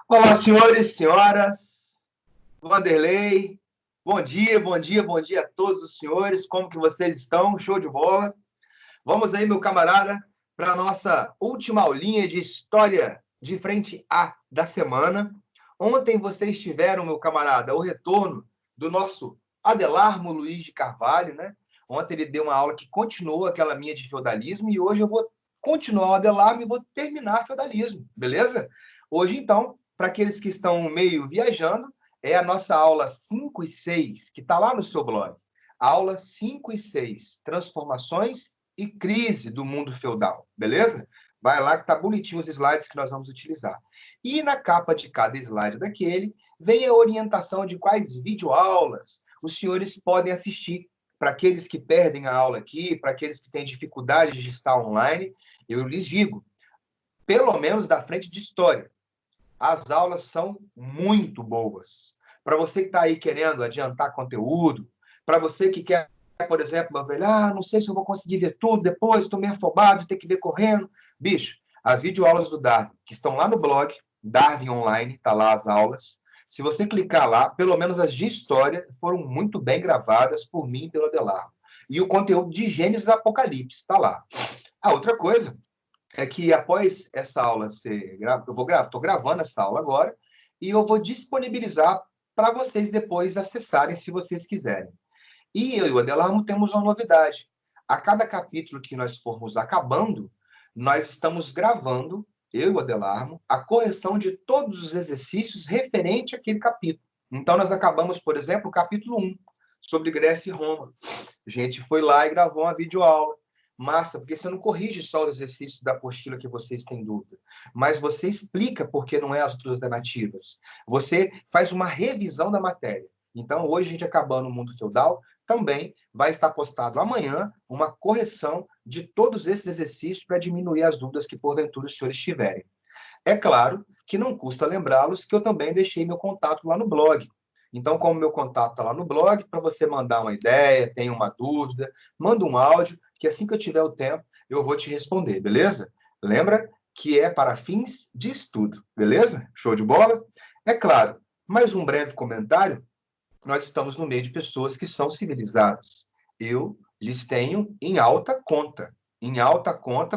Olá, senhores, senhoras, Vanderlei, bom dia a todos os senhores, como que vocês estão? Show de bola. Vamos aí, meu camarada, para a nossa última aulinha de História de Frente A da semana. Ontem vocês tiveram, meu camarada, o retorno do nosso Adelarmo Luiz de Carvalho, né? Ontem ele deu uma aula que continuou aquela minha de feudalismo e hoje eu vou continuar o Adelarmo e vou terminar feudalismo, beleza? Hoje, então, para aqueles que estão meio viajando, é a nossa aula 5 e 6, que está lá no seu blog. Aula 5 e 6, Transformações e Crise do Mundo Feudal, beleza? Vai lá que tá bonitinho os slides que nós vamos utilizar. E na capa de cada slide daquele, vem a orientação de quais videoaulas os senhores podem assistir. Para aqueles que perdem a aula aqui, para aqueles que têm dificuldade de estar online, eu lhes digo, pelo menos da frente de história, as aulas são muito boas. Para você que está aí querendo adiantar conteúdo, para você que quer, por exemplo, meu velho, não sei se eu vou conseguir ver tudo depois, estou meio afobado de ter que ver correndo. Bicho, as videoaulas do Darwin, que estão lá no blog, Darwin Online, está lá as aulas. Se você clicar lá, pelo menos as de história foram muito bem gravadas por mim e pelo Adelardo. E o conteúdo de Gênesis e Apocalipse está lá. A outra coisa é que após essa aula ser estou gravando essa aula agora e eu vou disponibilizar para vocês depois acessarem se vocês quiserem. E eu e o Adelarmo temos uma novidade. A cada capítulo que nós formos acabando, nós estamos gravando, eu e o Adelarmo, a correção de todos os exercícios referente àquele capítulo. Então, nós acabamos, por exemplo, o capítulo 1, sobre Grécia e Roma. A gente foi lá e gravou uma videoaula. Massa, porque você não corrige só os exercícios da apostila que vocês têm dúvida, mas você explica por que não é as outras alternativas. Você faz uma revisão da matéria. Então, hoje, a gente acabando o mundo feudal, também vai estar postado amanhã uma correção de todos esses exercícios para diminuir as dúvidas que, porventura, os senhores tiverem. É claro que não custa lembrá-los que eu também deixei meu contato lá no blog. Então, como meu contato está lá no blog, para você mandar uma ideia, tem uma dúvida, manda um áudio, que assim que eu tiver o tempo, eu vou te responder, beleza? Lembra que é para fins de estudo, beleza? Show de bola? É claro, mais um breve comentário, nós estamos no meio de pessoas que são civilizadas. Eu lhes tenho em alta conta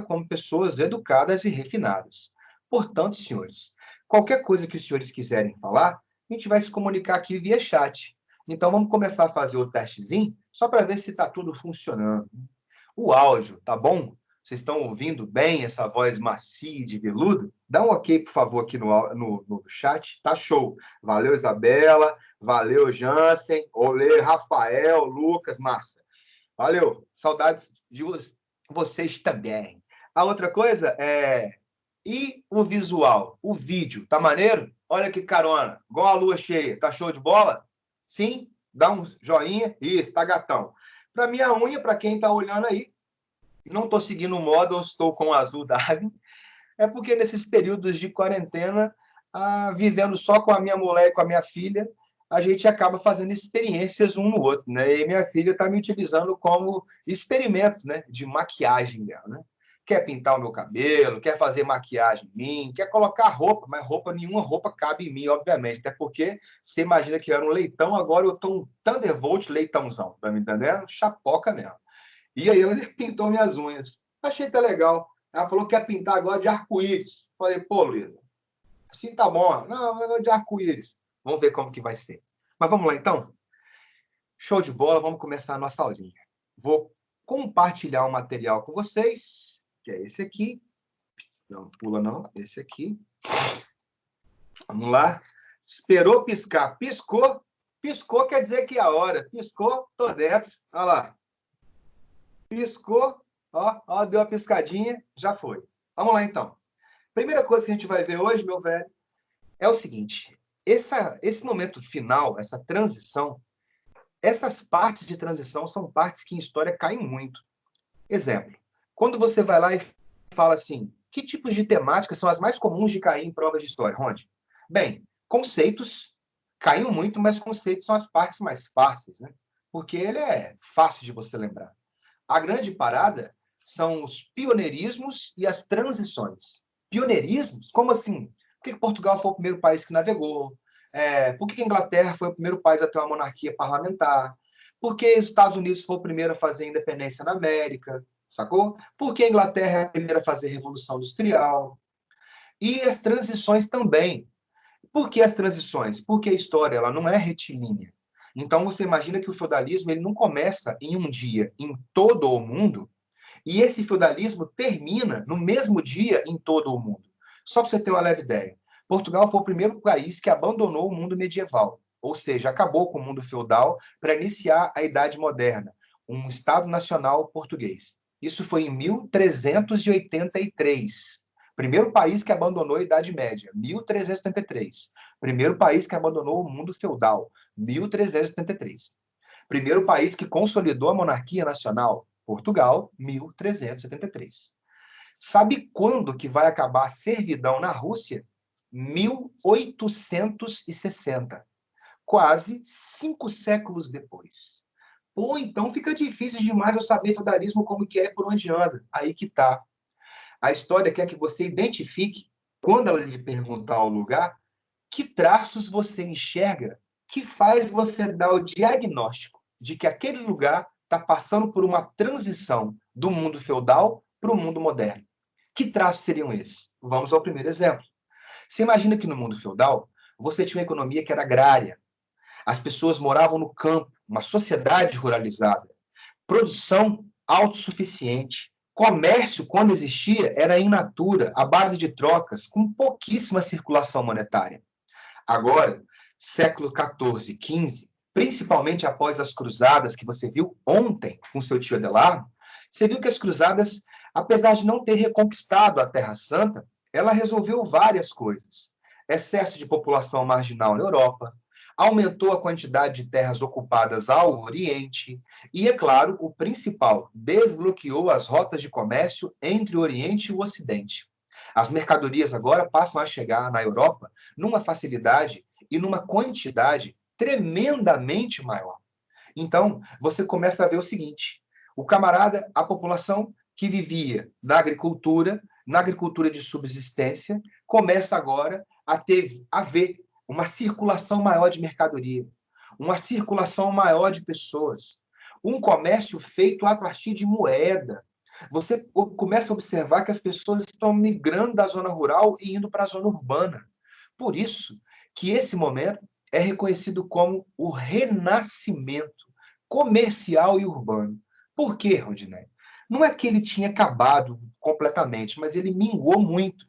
como pessoas educadas e refinadas. Portanto, senhores, qualquer coisa que os senhores quiserem falar, a gente vai se comunicar aqui via chat. Então, vamos começar a fazer o testezinho, só para ver se está tudo funcionando. O áudio, tá bom? Vocês estão ouvindo bem essa voz macia de veludo? Dá um ok, por favor, aqui no chat. Tá show. Valeu, Isabela. Valeu, Jansen. Olê, Rafael, Lucas, massa. Valeu. Saudades de vocês também. A outra coisa é... E o visual? O vídeo, tá maneiro? Olha que carona. Igual a lua cheia. Tá show de bola? Sim? Dá um joinha. Isso, tá gatão. Para minha unha, para quem tá olhando aí, não estou seguindo o modo, eu estou com o azul Darwin, é porque nesses períodos de quarentena, vivendo só com a minha mulher e com a minha filha, a gente acaba fazendo experiências um no outro, né? E minha filha está me utilizando como experimento, né, de maquiagem dela, né? Quer pintar o meu cabelo, quer fazer maquiagem em mim, quer colocar roupa, mas nenhuma roupa cabe em mim, obviamente. Até porque você imagina que eu era um leitão, agora eu estou um Thunderbolt leitãozão, tá me entendendo? Chapoca mesmo. E aí ela pintou minhas unhas. Achei até legal. Ela falou que quer pintar agora de arco-íris. Falei, pô, Luísa, assim tá bom. Não, é de arco-íris. Vamos ver como que vai ser. Mas vamos lá, então? Show de bola, vamos começar a nossa aulinha. Vou compartilhar o material com vocês, que é esse aqui. Não, pula não, esse aqui. Vamos lá. Esperou piscar, piscou. Piscou quer dizer que é a hora. Piscou, tô dentro. Olha lá. Piscou, ó, deu a piscadinha, já foi. Vamos lá, então. Primeira coisa que a gente vai ver hoje, meu velho, é o seguinte. Esse momento final, essa transição, essas partes de transição são partes que em história caem muito. Exemplo, quando você vai lá e fala assim, que tipos de temáticas são as mais comuns de cair em provas de história, Ronde? Bem, conceitos caem muito, mas conceitos são as partes mais fáceis, né? Porque ele é fácil de você lembrar. A grande parada são os pioneirismos e as transições. Pioneirismos? Como assim? que Portugal foi o primeiro país que navegou? Por que a Inglaterra foi o primeiro país a ter uma monarquia parlamentar? Por que os Estados Unidos foi o primeiro a fazer independência na América? Sacou? Por que a Inglaterra é a primeira a fazer Revolução Industrial? E as transições também. Por que as transições? Porque a história ela não é retilínea. Então, você imagina que o feudalismo ele não começa em um dia em todo o mundo, e esse feudalismo termina no mesmo dia em todo o mundo. Só para você ter uma leve ideia. Portugal foi o primeiro país que abandonou o mundo medieval, ou seja, acabou com o mundo feudal para iniciar a Idade Moderna, um Estado Nacional português. Isso foi em 1383. Primeiro país que abandonou a Idade Média, 1383. Primeiro país que abandonou o mundo feudal, 1383. Primeiro país que consolidou a monarquia nacional, Portugal, 1373. Sabe quando que vai acabar a servidão na Rússia? 1860. Quase 5 séculos depois. Pô, então fica difícil demais eu saber feudalismo como que é, por onde anda. Aí que tá. A história quer que você identifique, quando ela lhe perguntar o lugar, que traços você enxerga que faz você dar o diagnóstico de que aquele lugar está passando por uma transição do mundo feudal para o mundo moderno. Que traços seriam esses? Vamos ao primeiro exemplo. Você imagina que no mundo feudal você tinha uma economia que era agrária. As pessoas moravam no campo, uma sociedade ruralizada. Produção autossuficiente. Comércio, quando existia, era in natura, à base de trocas, com pouquíssima circulação monetária. Agora, século XIV, XV, principalmente após as cruzadas que você viu ontem com seu tio Adelardo, você viu que as cruzadas, apesar de não ter reconquistado a Terra Santa, ela resolveu várias coisas. Excesso de população marginal na Europa, aumentou a quantidade de terras ocupadas ao Oriente e, é claro, o principal, desbloqueou as rotas de comércio entre o Oriente e o Ocidente. As mercadorias agora passam a chegar na Europa numa facilidade e numa quantidade tremendamente maior. Então, você começa a ver o seguinte: o camarada, a população que vivia na agricultura de subsistência, começa agora a ver uma circulação maior de mercadoria, uma circulação maior de pessoas, um comércio feito a partir de moeda. Você começa a observar que as pessoas estão migrando da zona rural e indo para a zona urbana. Por isso que esse momento é reconhecido como o renascimento comercial e urbano. Por quê, Rondinelli? Não é que ele tinha acabado completamente, mas ele minguou muito.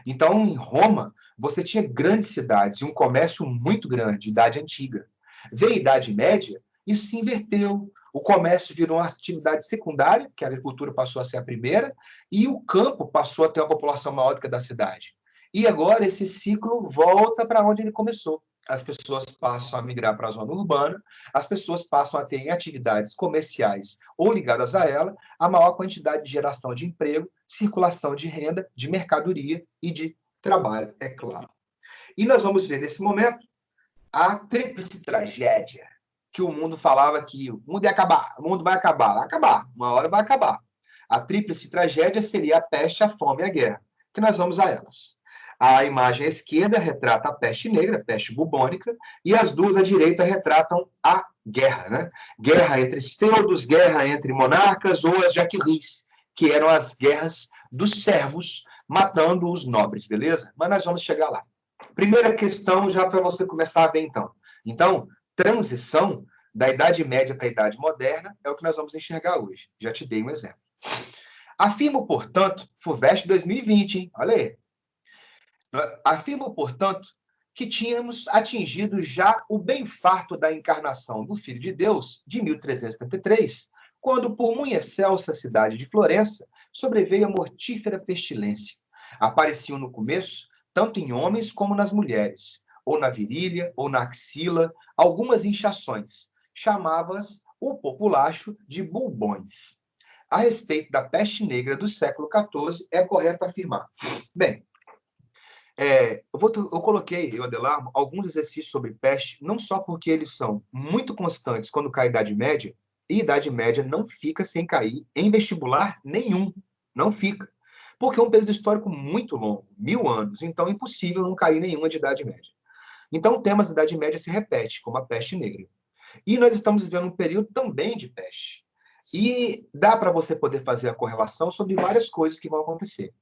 Então, em Roma, você tinha grandes cidades e um comércio muito grande, Idade Antiga. Veio a Idade Média, isso se inverteu. O comércio virou uma atividade secundária, que a agricultura passou a ser a primeira, e o campo passou a ter uma população maior do que a da cidade. E agora esse ciclo volta para onde ele começou. As pessoas passam a migrar para a zona urbana, as pessoas passam a ter em atividades comerciais ou ligadas a ela a maior quantidade de geração de emprego, circulação de renda, de mercadoria e de trabalho, é claro. E nós vamos ver nesse momento a tríplice tragédia, que o mundo falava que o mundo ia acabar, o mundo vai acabar. Vai acabar, uma hora vai acabar. A tríplice tragédia seria a peste, a fome e a guerra, que nós vamos a elas. A imagem à esquerda retrata a peste negra, a peste bubônica, e as duas à direita retratam a guerra, né? Guerra entre feudos, guerra entre monarcas ou as jaqueries, que eram as guerras dos servos matando os nobres, beleza? Mas nós vamos chegar lá. Primeira questão, já para você começar a ver, então. Então, transição da Idade Média para a Idade Moderna é o que nós vamos enxergar hoje. Já te dei um exemplo. Afirmo, portanto, FUVEST 2020, hein? Olha aí. Afirmo, portanto, que tínhamos atingido já o bem farto da encarnação do Filho de Deus de 1373, quando, por muito excelsa cidade de Florença, sobreveio a mortífera pestilência. Apareciam no começo, tanto em homens como nas mulheres, ou na virilha, ou na axila, algumas inchações. Chamava-as o populacho de bulbões. A respeito da peste negra do século XIV, é correto afirmar. Bem, eu coloquei, Adelardo, alguns exercícios sobre peste, não só porque eles são muito constantes quando cai a Idade Média, e a Idade Média não fica sem cair em vestibular nenhum. Não fica. porque é um período histórico muito longo, 1000 anos, então é impossível não cair nenhuma de Idade Média. Então, o tema da Idade Média se repete, como a peste negra. E nós estamos vivendo um período também de peste. E dá para você poder fazer a correlação sobre várias coisas que vão acontecer.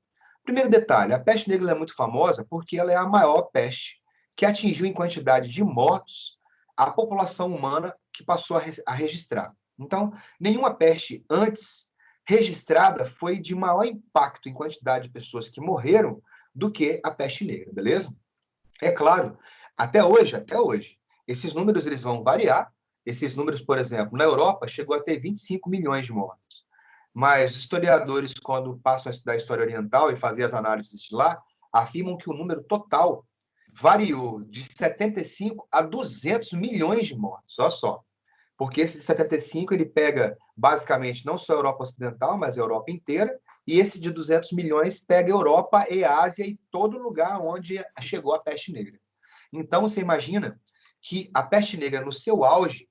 Primeiro detalhe, a peste negra é muito famosa porque ela é a maior peste que atingiu em quantidade de mortos a população humana que passou a registrar. Então, nenhuma peste antes registrada foi de maior impacto em quantidade de pessoas que morreram do que a peste negra, beleza? É claro, até hoje, esses números eles vão variar. Esses números, por exemplo, na Europa chegou a ter 25 milhões de mortos. Mas os historiadores, quando passam a estudar a história oriental e fazer as análises de lá, afirmam que o número total variou de 75 a 200 milhões de mortos, olha só. Porque esse de 75 ele pega basicamente não só a Europa Ocidental, mas a Europa inteira, e esse de 200 milhões pega a Europa e a Ásia e todo lugar onde chegou a peste negra. Então você imagina que a peste negra no seu auge,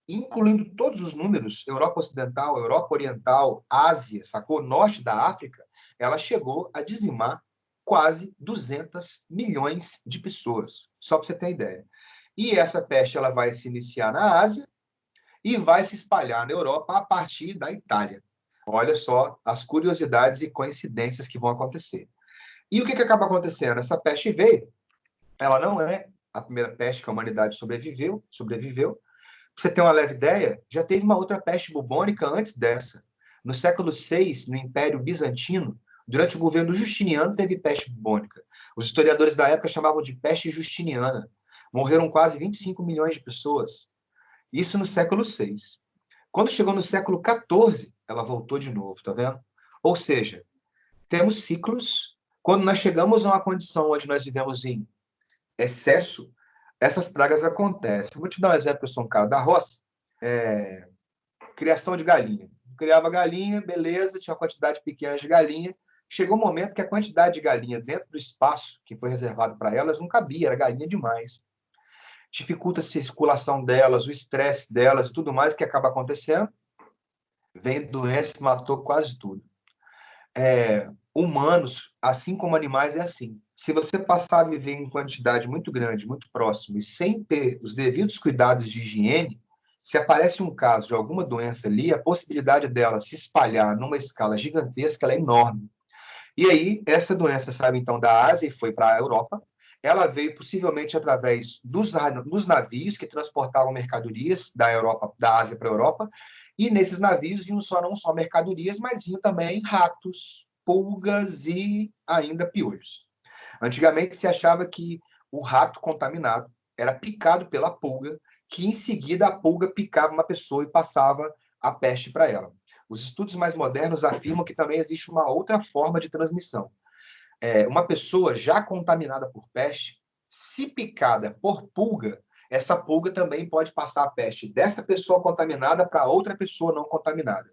incluindo todos os números, Europa Ocidental, Europa Oriental, Ásia, sacou? Norte da África, ela chegou a dizimar quase 200 milhões de pessoas, só para você ter ideia. E essa peste ela vai se iniciar na Ásia e vai se espalhar na Europa a partir da Itália. Olha só as curiosidades e coincidências que vão acontecer. E o que acaba acontecendo? Essa peste veio, ela não é a primeira peste que a humanidade sobreviveu. Pra você ter uma leve ideia, já teve uma outra peste bubônica antes dessa. No século VI, no Império Bizantino, durante o governo Justiniano, teve peste bubônica. Os historiadores da época chamavam de peste justiniana. Morreram quase 25 milhões de pessoas. Isso no século VI. Quando chegou no século XIV, ela voltou de novo, tá vendo? Ou seja, temos ciclos. Quando nós chegamos a uma condição onde nós vivemos em excesso, essas pragas acontecem. Vou te dar um exemplo, eu sou um cara da roça. Criação de galinha. Criava galinha, beleza, tinha uma quantidade pequena de galinha. Chegou um momento que a quantidade de galinha dentro do espaço que foi reservado para elas não cabia, era galinha demais. Dificulta a circulação delas, o estresse delas e tudo mais que acaba acontecendo. Vem doença, matou quase tudo. Humanos, assim como animais, é assim. Se você passar a viver em quantidade muito grande, muito próximo, e sem ter os devidos cuidados de higiene, se aparece um caso de alguma doença ali, a possibilidade dela se espalhar numa escala gigantesca, ela é enorme. E aí, essa doença saiu então da Ásia e foi para a Europa. Ela veio possivelmente através dos navios que transportavam mercadorias da Europa, da Ásia para a Europa. E nesses navios vinham não só mercadorias, mas vinham também ratos, pulgas e ainda piolhos. Antigamente se achava que o rato contaminado era picado pela pulga, que em seguida a pulga picava uma pessoa e passava a peste para ela. Os estudos mais modernos afirmam que também existe uma outra forma de transmissão. Uma pessoa já contaminada por peste, se picada por pulga, essa pulga também pode passar a peste dessa pessoa contaminada para outra pessoa não contaminada.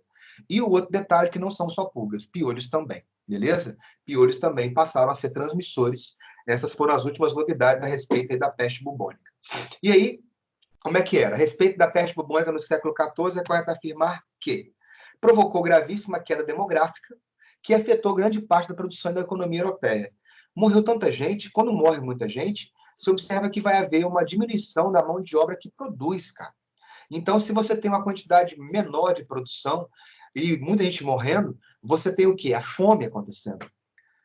E o outro detalhe que não são só pulgas, piolhos também, beleza? Piolhos também passaram a ser transmissores. Essas foram as últimas novidades a respeito da peste bubônica. E aí, como é que era? A respeito da peste bubônica no século XIV, é correto afirmar que provocou gravíssima queda demográfica, que afetou grande parte da produção da economia europeia. Morreu tanta gente, quando morre muita gente, se observa que vai haver uma diminuição da mão de obra que produz, cara. Então, se você tem uma quantidade menor de produção e muita gente morrendo, você tem o quê? A fome acontecendo.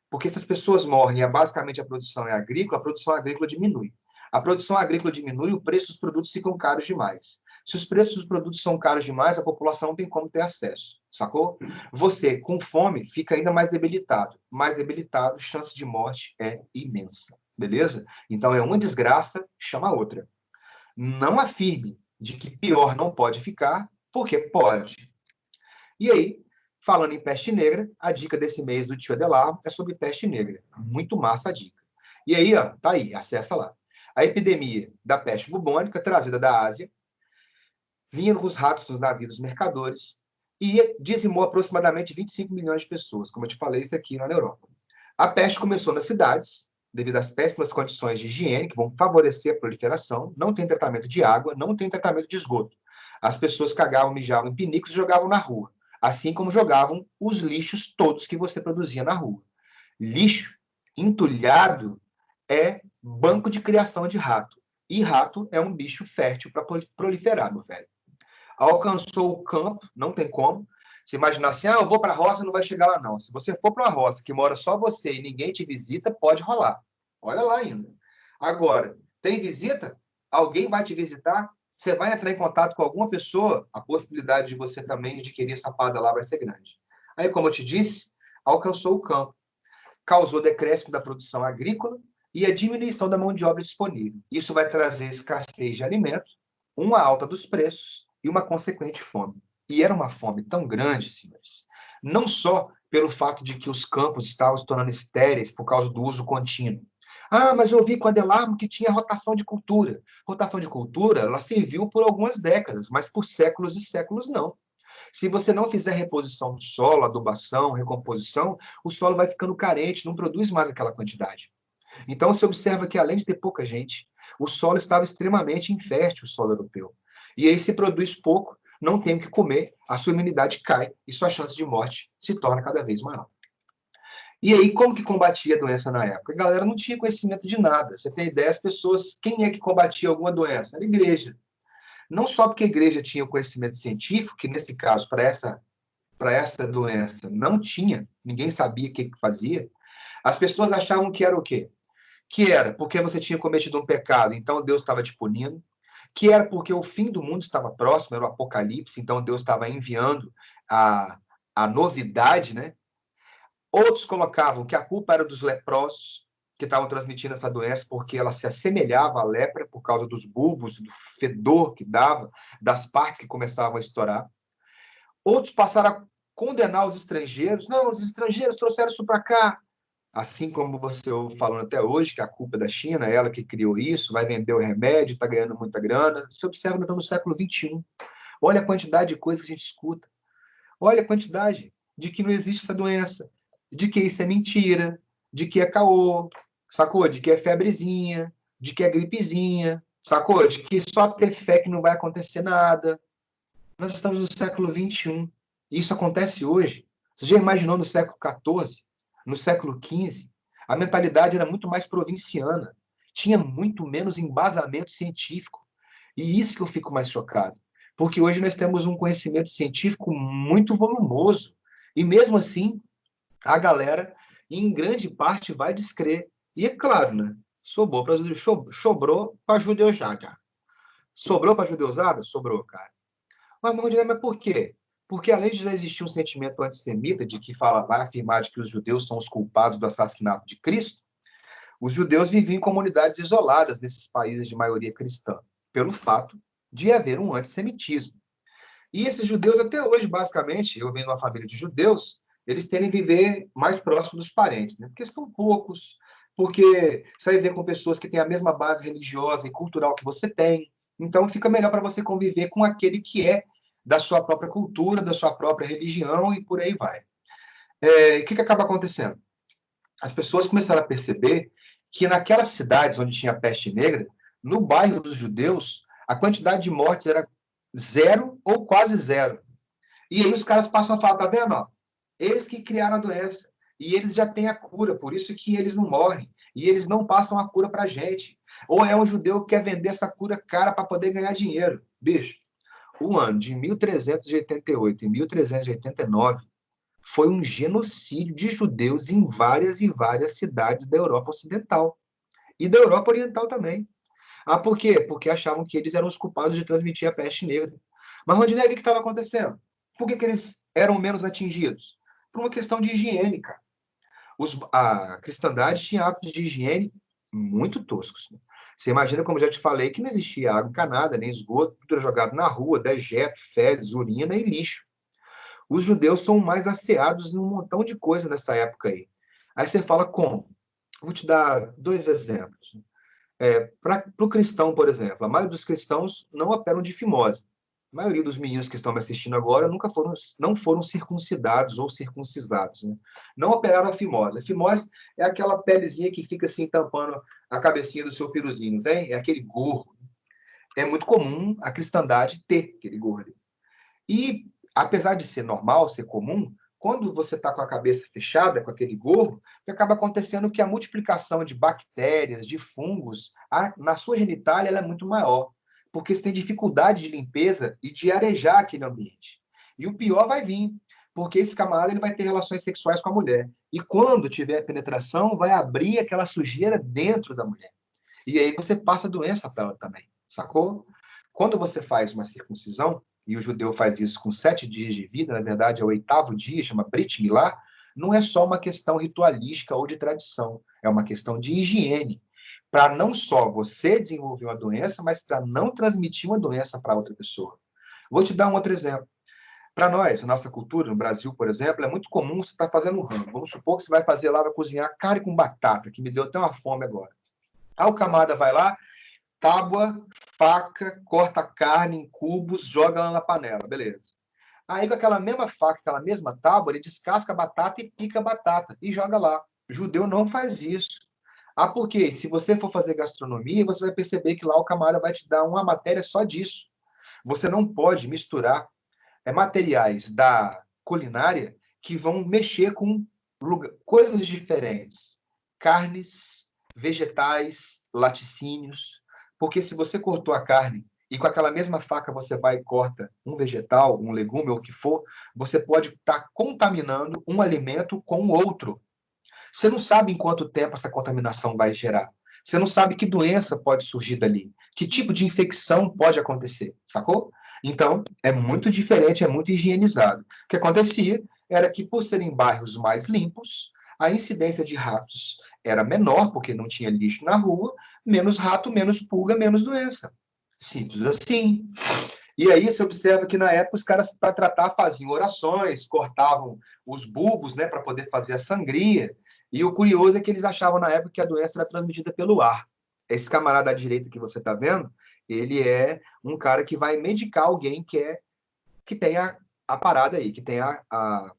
Porque se as pessoas morrem e basicamente a produção agrícola diminui. A produção agrícola diminui, o preço dos produtos ficam caros demais. Se os preços dos produtos são caros demais, a população não tem como ter acesso, sacou? Você, com fome, fica ainda mais debilitado. Mais debilitado, chance de morte é imensa, beleza? Então é uma desgraça, chama outra. Não afirme de que pior não pode ficar, porque pode. E aí, falando em peste negra, a dica desse mês do tio Adelardo é sobre peste negra. Muito massa a dica. E aí, ó, tá aí, acessa lá. A epidemia da peste bubônica, trazida da Ásia, vinha com os ratos dos navios dos mercadores e dizimou aproximadamente 25 milhões de pessoas, como eu te falei, isso aqui na Europa. A peste começou nas cidades, devido às péssimas condições de higiene, que vão favorecer a proliferação, não tem tratamento de água, não tem tratamento de esgoto. As pessoas cagavam, mijavam em pinicos e jogavam na rua. assim como jogavam os lixos todos que você produzia na rua. Lixo entulhado é banco de criação de rato. E rato é um bicho fértil para proliferar, meu velho. Alcançou o campo, não tem como. Se imaginar assim, eu vou para a roça, não vai chegar lá, não. Se você for para uma roça que mora só você e ninguém te visita, pode rolar. Olha lá ainda. Agora, tem visita? Alguém vai te visitar? Você vai entrar em contato com alguma pessoa? A possibilidade de você também adquirir essa parada lá vai ser grande. Aí, como eu te disse, alcançou o campo, causou decréscimo da produção agrícola e a diminuição da mão de obra disponível. Isso vai trazer escassez de alimentos, uma alta dos preços e uma consequente fome. E era uma fome tão grande, senhores, não só pelo fato de que os campos estavam se tornando estéreis por causa do uso contínuo. Mas eu vi com Adelarmo que tinha rotação de cultura. Rotação de cultura, ela serviu por algumas décadas, mas por séculos e séculos não. Se você não fizer reposição do solo, adubação, recomposição, o solo vai ficando carente, não produz mais aquela quantidade. Então, você observa que, além de ter pouca gente, o solo estava extremamente infértil, o solo europeu. E aí, se produz pouco, não tem o que comer, a sua imunidade cai e sua chance de morte se torna cada vez maior. E aí, como que combatia a doença na época? A galera não tinha conhecimento de nada. Você tem ideia, as pessoas, quem é que combatia alguma doença? Era a igreja. Não só porque a igreja tinha o conhecimento científico, que nesse caso, para essa doença, não tinha, ninguém sabia o que fazia, as pessoas achavam que era o quê? Que era porque você tinha cometido um pecado, então Deus estava te punindo, que era porque o fim do mundo estava próximo, era o apocalipse, então Deus estava enviando a novidade, né? Outros colocavam que a culpa era dos leprosos, que estavam transmitindo essa doença porque ela se assemelhava à lepra por causa dos bulbos, do fedor que dava, das partes que começavam a estourar. Outros passaram a condenar os estrangeiros. Não, os estrangeiros trouxeram isso para cá. Assim como você ouve falando até hoje, que a culpa é da China, ela que criou isso, vai vender o remédio, está ganhando muita grana. Você observa, nós estamos no século XXI. Olha a quantidade de coisas que a gente escuta. Olha a quantidade de que não existe essa doença, de que isso é mentira, de que é caô, sacou? De que é febrezinha, de que é gripezinha, sacou? De que só ter fé que não vai acontecer nada. Nós estamos no século XXI. E isso acontece hoje. Você já imaginou no século XIV? No século XV? A mentalidade era muito mais provinciana. Tinha muito menos embasamento científico. E isso que eu fico mais chocado. Porque hoje nós temos um conhecimento científico muito volumoso. E mesmo assim, a galera, em grande parte, vai descrer. E é claro, né? Sobrou para judeusada. Sobrou para judeusada? Sobrou, cara. Mas por quê? Porque além de já existir um sentimento antissemita de que vai afirmar de que os judeus são os culpados do assassinato de Cristo, os judeus viviam em comunidades isoladas nesses países de maioria cristã, pelo fato de haver um antissemitismo. E esses judeus, até hoje, basicamente, eu venho de uma família de judeus, eles tendem a viver mais próximo dos parentes, né? Porque são poucos, porque você vai viver com pessoas que têm a mesma base religiosa e cultural que você tem. Então, fica melhor para você conviver com aquele que é da sua própria cultura, da sua própria religião e por aí vai. O que acaba acontecendo? As pessoas começaram a perceber que naquelas cidades onde tinha peste negra, no bairro dos judeus, a quantidade de mortes era zero ou quase zero. E aí os caras passam a falar, tá vendo? Ó, eles que criaram a doença. E eles já têm a cura, por isso que eles não morrem. E eles não passam a cura pra gente. Ou é um judeu que quer vender essa cura cara para poder ganhar dinheiro. Bicho, o ano de 1388 e 1389 foi um genocídio de judeus em várias e várias cidades da Europa Ocidental. E da Europa Oriental também. Por quê? Porque achavam que eles eram os culpados de transmitir a peste negra. Mas, Rondinelli, o que estava acontecendo? Por que eles eram menos atingidos? Por uma questão de higiene, cara. A cristandade tinha hábitos de higiene muito toscos. Né? Você imagina, como já te falei, que não existia água encanada, nem esgoto, tudo era jogado na rua, dejeto, fezes, urina e lixo. Os judeus são mais asseados em um montão de coisa nessa época aí. Aí você fala como? Vou te dar dois exemplos. Para o cristão, por exemplo, a maioria dos cristãos não operam de fimose. A maioria dos meninos que estão me assistindo agora não foram circuncidados ou circuncisados. Né? Não operaram a fimose. A fimose é aquela pelezinha que fica assim tampando a cabecinha do seu piruzinho, não tem? É aquele gorro. É muito comum a cristandade ter aquele gorro ali. E apesar de ser normal, ser comum, quando você está com a cabeça fechada, com aquele gorro, o que acaba acontecendo é que a multiplicação de bactérias, de fungos, na sua genitália ela é muito maior, porque você tem dificuldade de limpeza e de arejar aquele ambiente. E o pior vai vir, porque esse camarada ele vai ter relações sexuais com a mulher. E quando tiver penetração, vai abrir aquela sujeira dentro da mulher. E aí você passa a doença para ela também, sacou? Quando você faz uma circuncisão, e o judeu faz isso com 7 dias de vida, na verdade é o 8º dia, chama Brit Milá, não é só uma questão ritualística ou de tradição, é uma questão de higiene, para não só você desenvolver uma doença, mas para não transmitir uma doença para outra pessoa. Vou te dar um outro exemplo. Para nós, a nossa cultura, no Brasil, por exemplo, é muito comum você estar fazendo um rango. Vamos supor que você vai fazer lá, vai cozinhar carne com batata, que me deu até uma fome agora. Aí o camarada vai lá, tábua, faca, corta a carne em cubos, joga ela na panela, beleza. Aí com aquela mesma faca, aquela mesma tábua, ele descasca a batata e pica a batata e joga lá. O judeu não faz isso. Ah, por quê? Se você for fazer gastronomia, você vai perceber que lá o camarada vai te dar uma matéria só disso. Você não pode misturar materiais da culinária que vão mexer com coisas diferentes. Carnes, vegetais, laticínios. Porque se você cortou a carne e com aquela mesma faca você vai e corta um vegetal, um legume ou o que for, você pode estar contaminando um alimento com outro. Você não sabe em quanto tempo essa contaminação vai gerar. Você não sabe que doença pode surgir dali, que tipo de infecção pode acontecer, sacou? Então, é muito diferente, é muito higienizado. O que acontecia era que, por serem bairros mais limpos, a incidência de ratos era menor, porque não tinha lixo na rua, menos rato, menos pulga, menos doença. Simples assim. E aí você observa que na época os caras, para tratar, faziam orações, cortavam os bulbos, né, para poder fazer a sangria. E o curioso é que eles achavam na época que a doença era transmitida pelo ar. Esse camarada à direita que você está vendo, ele é um cara que vai medicar alguém que tem a parada aí, que tem a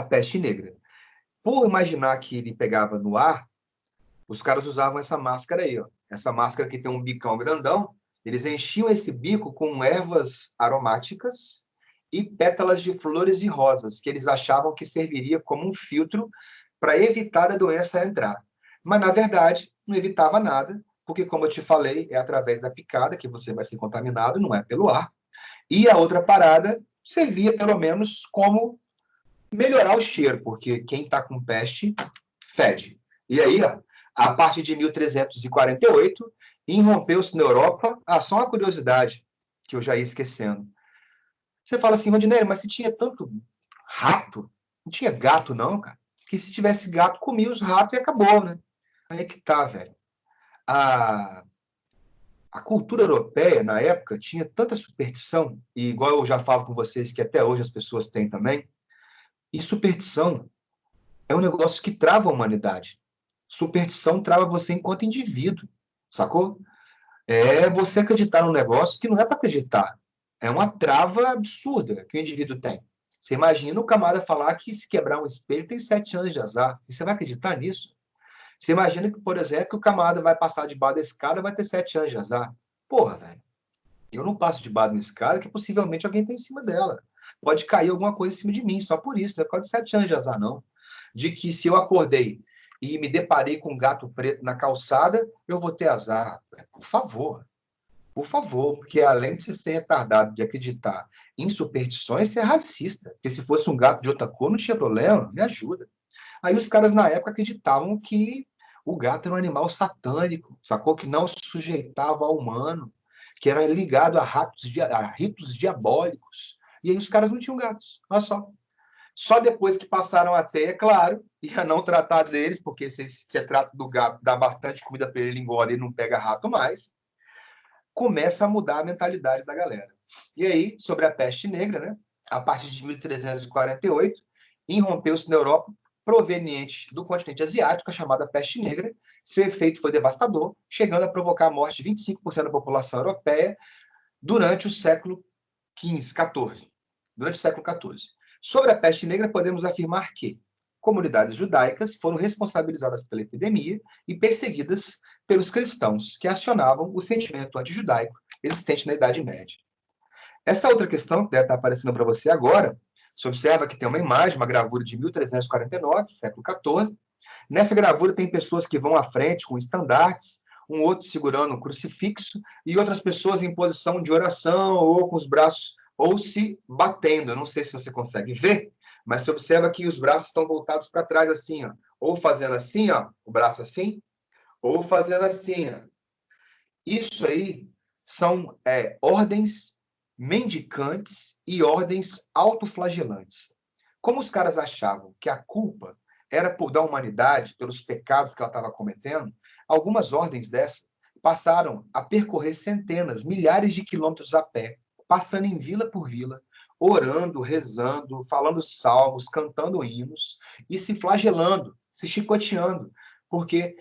peste negra. Por imaginar que ele pegava no ar, os caras usavam essa máscara aí, ó. Essa máscara que tem um bicão grandão, eles enchiam esse bico com ervas aromáticas e pétalas de flores e rosas, que eles achavam que serviria como um filtro para evitar a doença entrar. Mas, na verdade, não evitava nada, porque, como eu te falei, é através da picada que você vai ser contaminado, não é pelo ar. E a outra parada servia, pelo menos, como melhorar o cheiro, porque quem está com peste fede. E aí, ó, a partir de 1348, irrompeu-se na Europa. Ah, só uma curiosidade que eu já ia esquecendo. Você fala assim, Rondinelli, mas se tinha tanto rato, não tinha gato não, cara. Que se tivesse gato, comia os ratos e acabou, né? Aí é que tá, velho. A, a cultura europeia, na época, tinha tanta superstição, e igual eu já falo com vocês, que até hoje as pessoas têm também, e superstição é um negócio que trava a humanidade. Superstição trava você enquanto indivíduo, sacou? É você acreditar num negócio que não é para acreditar. É uma trava absurda que o indivíduo tem. Você imagina o camarada falar que se quebrar um espelho tem 7 anos de azar. E você vai acreditar nisso? Você imagina que, por exemplo, que o camarada vai passar debaixo da escada e vai ter 7 anos de azar. Porra, velho. Eu não passo debaixo da escada que possivelmente alguém está em cima dela. Pode cair alguma coisa em cima de mim, só por isso. Não é por causa de 7 anos de azar, não. De que se eu acordei e me deparei com um gato preto na calçada, eu vou ter azar. Por favor. Por favor, porque além de você ser retardado de acreditar em superstições, você é racista. Porque se fosse um gato de outra cor, não tinha problema, me ajuda. Aí os caras na época acreditavam que o gato era um animal satânico, sacou? Que não se sujeitava ao humano, que era ligado a ritos diabólicos. E aí os caras não tinham gatos, olha só. Só depois que passaram a ter, é claro, e a não tratar deles, porque se você trata do gato, dá bastante comida para ele engole e não pega rato mais, começa a mudar a mentalidade da galera. E aí, sobre a peste negra, né? A partir de 1348, irrompeu-se na Europa, proveniente do continente asiático, a chamada peste negra. Seu efeito foi devastador, chegando a provocar a morte de 25% da população europeia durante o século XV, XIV. Durante o século XIV. Sobre a peste negra, podemos afirmar que comunidades judaicas foram responsabilizadas pela epidemia e perseguidas pelos cristãos, que acionavam o sentimento antijudaico existente na Idade Média. Essa outra questão que deve estar aparecendo para você agora, você observa que tem uma imagem, uma gravura de 1349, século XIV. Nessa gravura tem pessoas que vão à frente com estandartes, um outro segurando um crucifixo e outras pessoas em posição de oração ou com os braços ou se batendo. Eu não sei se você consegue ver, mas você observa que os braços estão voltados para trás assim, ó, ou fazendo assim, ó, o braço assim, ou fazendo assim, ó. Isso aí são ordens mendicantes e ordens autoflagelantes. Como os caras achavam que a culpa era da humanidade pelos pecados que ela estava cometendo, algumas ordens dessas passaram a percorrer centenas, milhares de quilômetros a pé, passando em vila por vila, orando, rezando, falando salmos, cantando hinos e se flagelando, se chicoteando, porque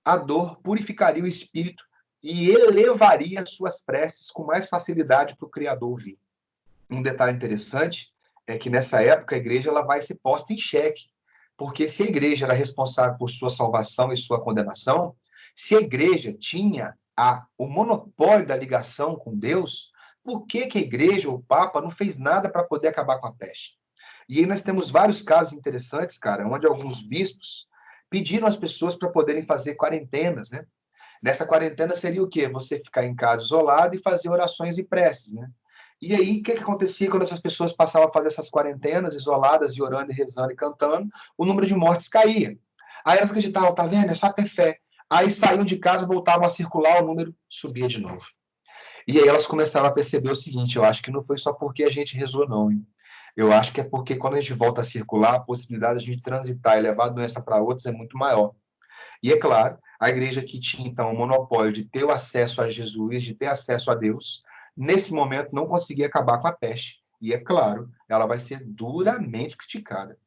a dor purificaria o espírito e elevaria suas preces com mais facilidade para o Criador ouvir. Um detalhe interessante é que nessa época a igreja ela vai ser posta em xeque, porque se a igreja era responsável por sua salvação e sua condenação, se a igreja tinha o monopólio da ligação com Deus, por que a igreja ou o Papa não fez nada para poder acabar com a peste? E aí nós temos vários casos interessantes, cara, onde alguns bispos pediram às pessoas para poderem fazer quarentenas, né? Nessa quarentena seria o quê? Você ficar em casa isolado e fazer orações e preces, né? E aí, o que acontecia quando essas pessoas passavam a fazer essas quarentenas, isoladas, e orando, e rezando, e cantando? O número de mortes caía. Aí elas acreditavam, tá vendo? É só ter fé. Aí saíam de casa, voltavam a circular, o número subia de novo. E aí elas começaram a perceber o seguinte, eu acho que não foi só porque a gente rezou, não, hein? Eu acho que é porque quando a gente volta a circular, a possibilidade de a gente transitar e levar a doença para outros é muito maior. E é claro, a igreja que tinha então o monopólio de ter o acesso a Jesus, de ter acesso a Deus, nesse momento não conseguia acabar com a peste. E é claro, ela vai ser duramente criticada.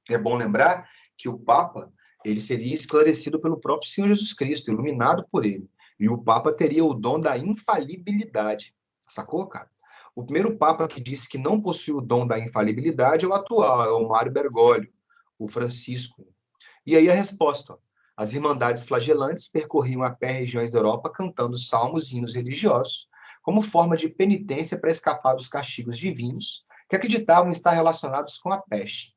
É bom lembrar que o Papa, ele seria esclarecido pelo próprio Senhor Jesus Cristo, iluminado por ele. E o Papa teria o dom da infalibilidade. Sacou, cara? O primeiro Papa que disse que não possui o dom da infalibilidade é o atual, é o Mário Bergoglio, o Francisco. E aí a resposta. As irmandades flagelantes percorriam a pé regiões da Europa cantando salmos e hinos religiosos, como forma de penitência para escapar dos castigos divinos que acreditavam estar relacionados com a peste,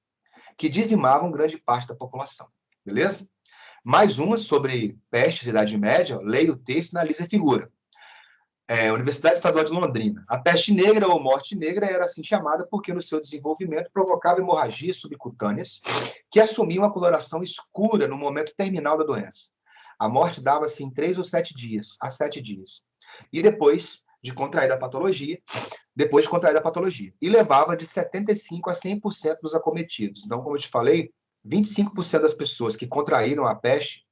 que dizimavam grande parte da população. Beleza? Mais uma sobre peste da Idade Média, leia o texto e analise a figura. Universidade Estadual de Londrina. A peste negra ou morte negra era assim chamada porque no seu desenvolvimento provocava hemorragias subcutâneas que assumiam a coloração escura no momento terminal da doença. A morte dava-se em 3 ou 7 dias, a 7 dias. E depois de contrair a patologia, e levava de 75% a 100% dos acometidos. Então, como eu te falei, 25% das pessoas que contraíram a peste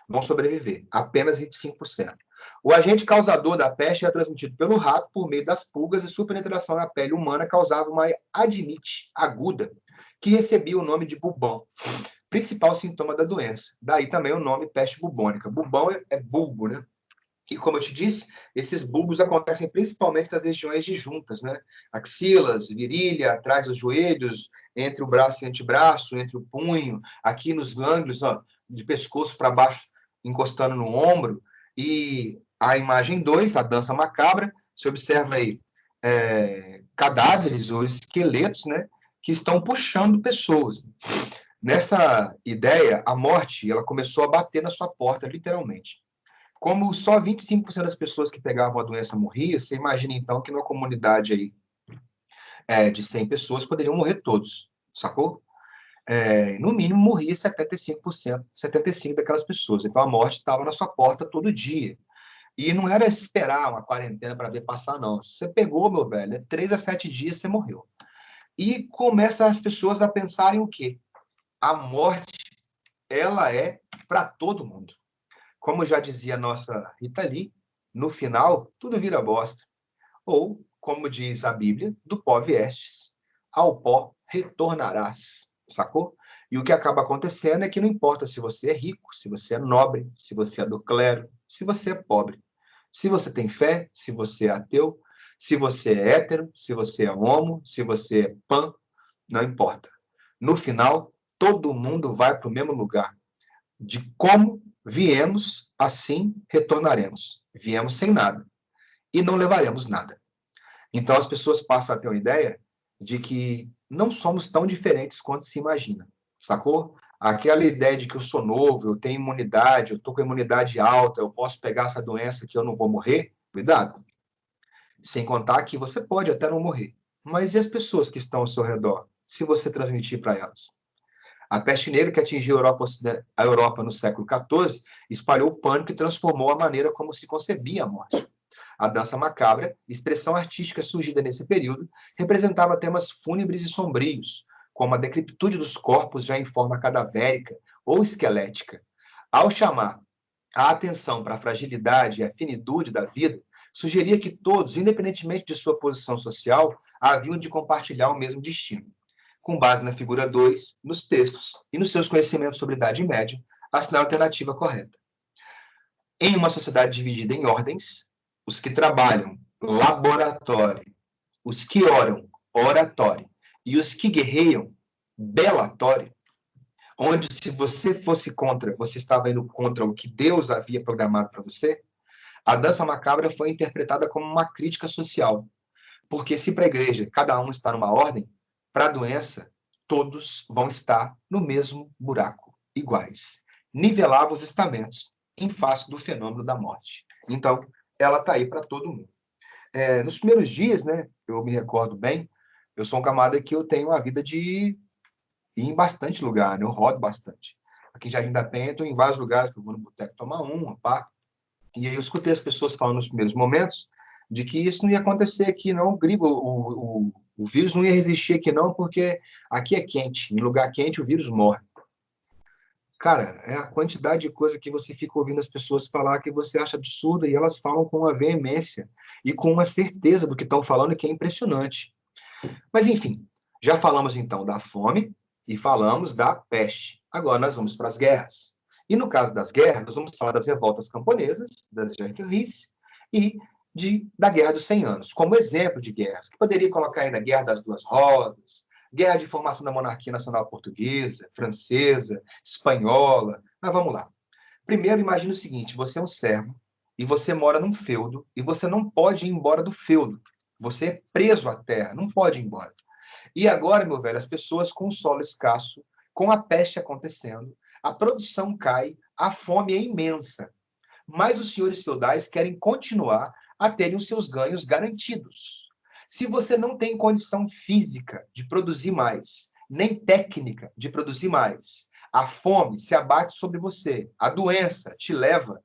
vão sobreviver, apenas 25%. O agente causador da peste era transmitido pelo rato por meio das pulgas e sua penetração na pele humana causava uma adenite aguda, que recebia o nome de bubão, principal sintoma da doença. Daí também o nome peste bubônica. Bubão é bulbo, né? E como eu te disse, esses bulbos acontecem principalmente nas regiões de juntas, né? Axilas, virilha, atrás dos joelhos, entre o braço e o antebraço, entre o punho, aqui nos gânglios, ó, de pescoço para baixo, encostando no ombro. E a imagem 2, a dança macabra, se observa aí cadáveres ou esqueletos, né? Que estão puxando pessoas. Nessa ideia, a morte ela começou a bater na sua porta, literalmente. Como só 25% das pessoas que pegavam a doença morriam, você imagina então que numa comunidade aí de 100 pessoas poderiam morrer todos, sacou? No mínimo morria 75%, 75% daquelas pessoas. Então a morte estava na sua porta todo dia. E não era esperar uma quarentena para ver passar, não. Você pegou, meu velho, 3 a 7 dias você morreu. E começa as pessoas a pensarem o quê? A morte, ela é para todo mundo. Como já dizia a nossa Rita Lee, no final, tudo vira bosta. Ou, como diz a Bíblia, do pó viestes, ao pó retornarás. Sacou? E o que acaba acontecendo é que não importa se você é rico, se você é nobre, se você é do clero, se você é pobre. Se você tem fé, se você é ateu, se você é hétero, se você é homo, se você é pan, não importa. No final, todo mundo vai para o mesmo lugar. De como viemos, assim retornaremos. Viemos sem nada e não levaremos nada. Então, as pessoas passam a ter uma ideia de que não somos tão diferentes quanto se imagina, sacou? Aquela ideia de que eu sou novo, eu tenho imunidade, eu estou com imunidade alta, eu posso pegar essa doença que eu não vou morrer, cuidado. Sem contar que você pode até não morrer. Mas e as pessoas que estão ao seu redor, se você transmitir para elas? A peste negra que atingiu a Europa no século XIV espalhou o pânico e transformou a maneira como se concebia a morte. A dança macabra, expressão artística surgida nesse período, representava temas fúnebres e sombrios, como a decrepitude dos corpos já em forma cadavérica ou esquelética. Ao chamar a atenção para a fragilidade e a finitude da vida, sugeria que todos, independentemente de sua posição social, haviam de compartilhar o mesmo destino. Com base na figura 2, nos textos e nos seus conhecimentos sobre a Idade Média, assinar a alternativa correta. Em uma sociedade dividida em ordens, os que trabalham, laboratório, os que oram, oratório, e os que guerreiam, belatório, onde se você fosse contra, você estava indo contra o que Deus havia programado para você, a dança macabra foi interpretada como uma crítica social. Porque se para a igreja cada um está numa ordem, para a doença, todos vão estar no mesmo buraco, iguais. Nivelava os estamentos em face do fenômeno da morte. Então, ela está aí para todo mundo. Nos primeiros dias, né, eu me recordo bem, eu sou um camarada que eu tenho uma vida de ir em bastante lugar, né, eu rodo bastante. Aqui em Jardim da Penha, eu estou em vários lugares, que eu vou no boteco tomar uma, pá. E aí eu escutei as pessoas falando nos primeiros momentos de que isso não ia acontecer aqui, não. O vírus não ia resistir aqui, não, porque aqui é quente. Em lugar quente, o vírus morre. Cara, é a quantidade de coisa que você fica ouvindo as pessoas falar que você acha absurda e elas falam com uma veemência e com uma certeza do que estão falando que é impressionante. Mas, enfim, já falamos então da fome e falamos da peste. Agora nós vamos para as guerras. E no caso das guerras, nós vamos falar das revoltas camponesas, das Jacqueries e da Guerra dos 100 Anos, como exemplo de guerras, que poderia colocar aí na Guerra das Duas Rodas, Guerra de Formação da Monarquia Nacional Portuguesa, Francesa, Espanhola. Mas vamos lá. Primeiro, imagine o seguinte, você é um servo e você mora num feudo e você não pode ir embora do feudo. Você é preso à terra, não pode ir embora. E agora, meu velho, as pessoas com o solo escasso, com a peste acontecendo, a produção cai, a fome é imensa. Mas os senhores feudais querem continuar a terem os seus ganhos garantidos. Se você não tem condição física de produzir mais, nem técnica de produzir mais, a fome se abate sobre você, a doença te leva,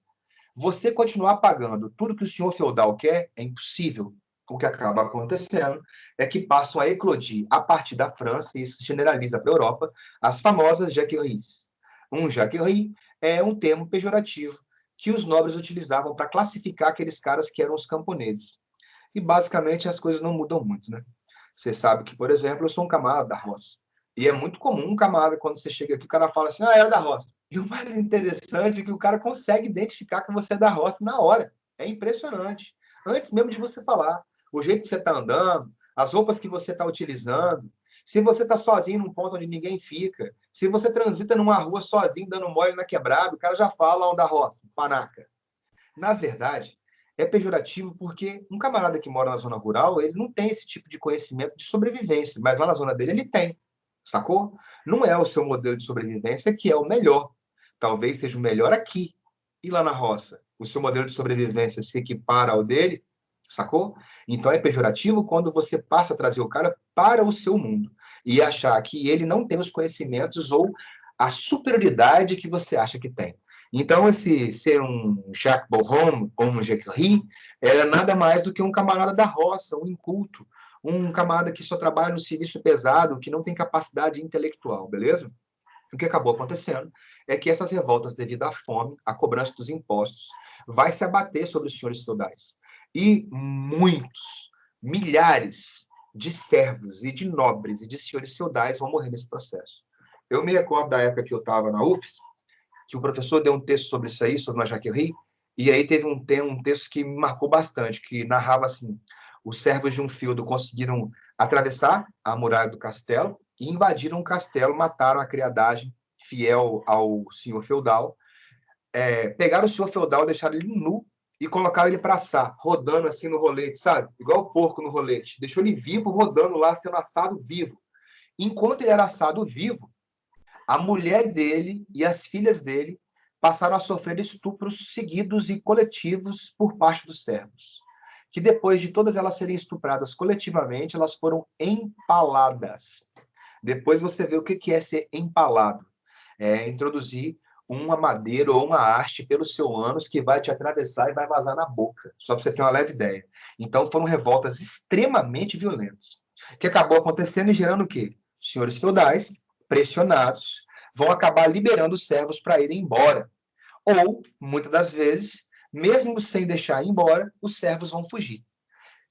você continuar pagando tudo que o senhor feudal quer é impossível. O que acaba acontecendo é que passam a eclodir, a partir da França, e isso se generaliza para a Europa, as famosas jacqueries. Um jacquerie é um termo pejorativo que os nobres utilizavam para classificar aqueles caras que eram os camponeses. E, basicamente, as coisas não mudam muito, né? Você sabe que, por exemplo, eu sou um camarada da roça. E é muito comum um camarada, quando você chega aqui, o cara fala assim, era da roça. E o mais interessante é que o cara consegue identificar que você é da roça na hora. É impressionante. Antes mesmo de você falar. O jeito que você está andando, as roupas que você está utilizando, se você está sozinho num ponto onde ninguém fica, se você transita numa rua sozinho, dando mole na quebrada, o cara já fala da roça, panaca. Na verdade, é pejorativo porque um camarada que mora na zona rural, ele não tem esse tipo de conhecimento de sobrevivência, mas lá na zona dele ele tem, sacou? Não é o seu modelo de sobrevivência que é o melhor. Talvez seja o melhor aqui. E lá na roça, o seu modelo de sobrevivência se equipara ao dele, sacou? Então é pejorativo quando você passa a trazer o cara para o seu mundo e achar que ele não tem os conhecimentos ou a superioridade que você acha que tem. Então, esse ser um Jacques Bohrom ou um Jacquerie era nada mais do que um camarada da roça, um inculto, um camarada que só trabalha no serviço pesado, que não tem capacidade intelectual, beleza? O que acabou acontecendo é que essas revoltas, devido à fome, à cobrança dos impostos, vai se abater sobre os senhores feudais. E muitos, milhares de servos e de nobres e de senhores feudais vão morrer nesse processo. Eu me recordo da época que eu estava na UFES, que o professor deu um texto sobre isso aí, sobre uma Jacquerie, e aí teve um texto que me marcou bastante, que narrava assim, os servos de um feudo conseguiram atravessar a muralha do castelo e invadiram o castelo, mataram a criadagem fiel ao senhor feudal, pegaram o senhor feudal, deixaram ele nu e colocaram ele para assar, rodando assim no rolete, sabe? Igual o porco no rolete. Deixou ele vivo, rodando lá, sendo assado vivo. Enquanto ele era assado vivo, a mulher dele e as filhas dele passaram a sofrer estupros seguidos e coletivos por parte dos servos. Que depois de todas elas serem estupradas coletivamente, elas foram empaladas. Depois você vê o que é ser empalado. É introduzir uma madeira ou uma haste pelo seu ânus que vai te atravessar e vai vazar na boca, só para você ter uma leve ideia. Então foram revoltas extremamente violentas, que acabou acontecendo e gerando o quê? Os senhores feudais, pressionados, vão acabar liberando os servos para irem embora. Ou, muitas das vezes, mesmo sem deixar ir embora, os servos vão fugir.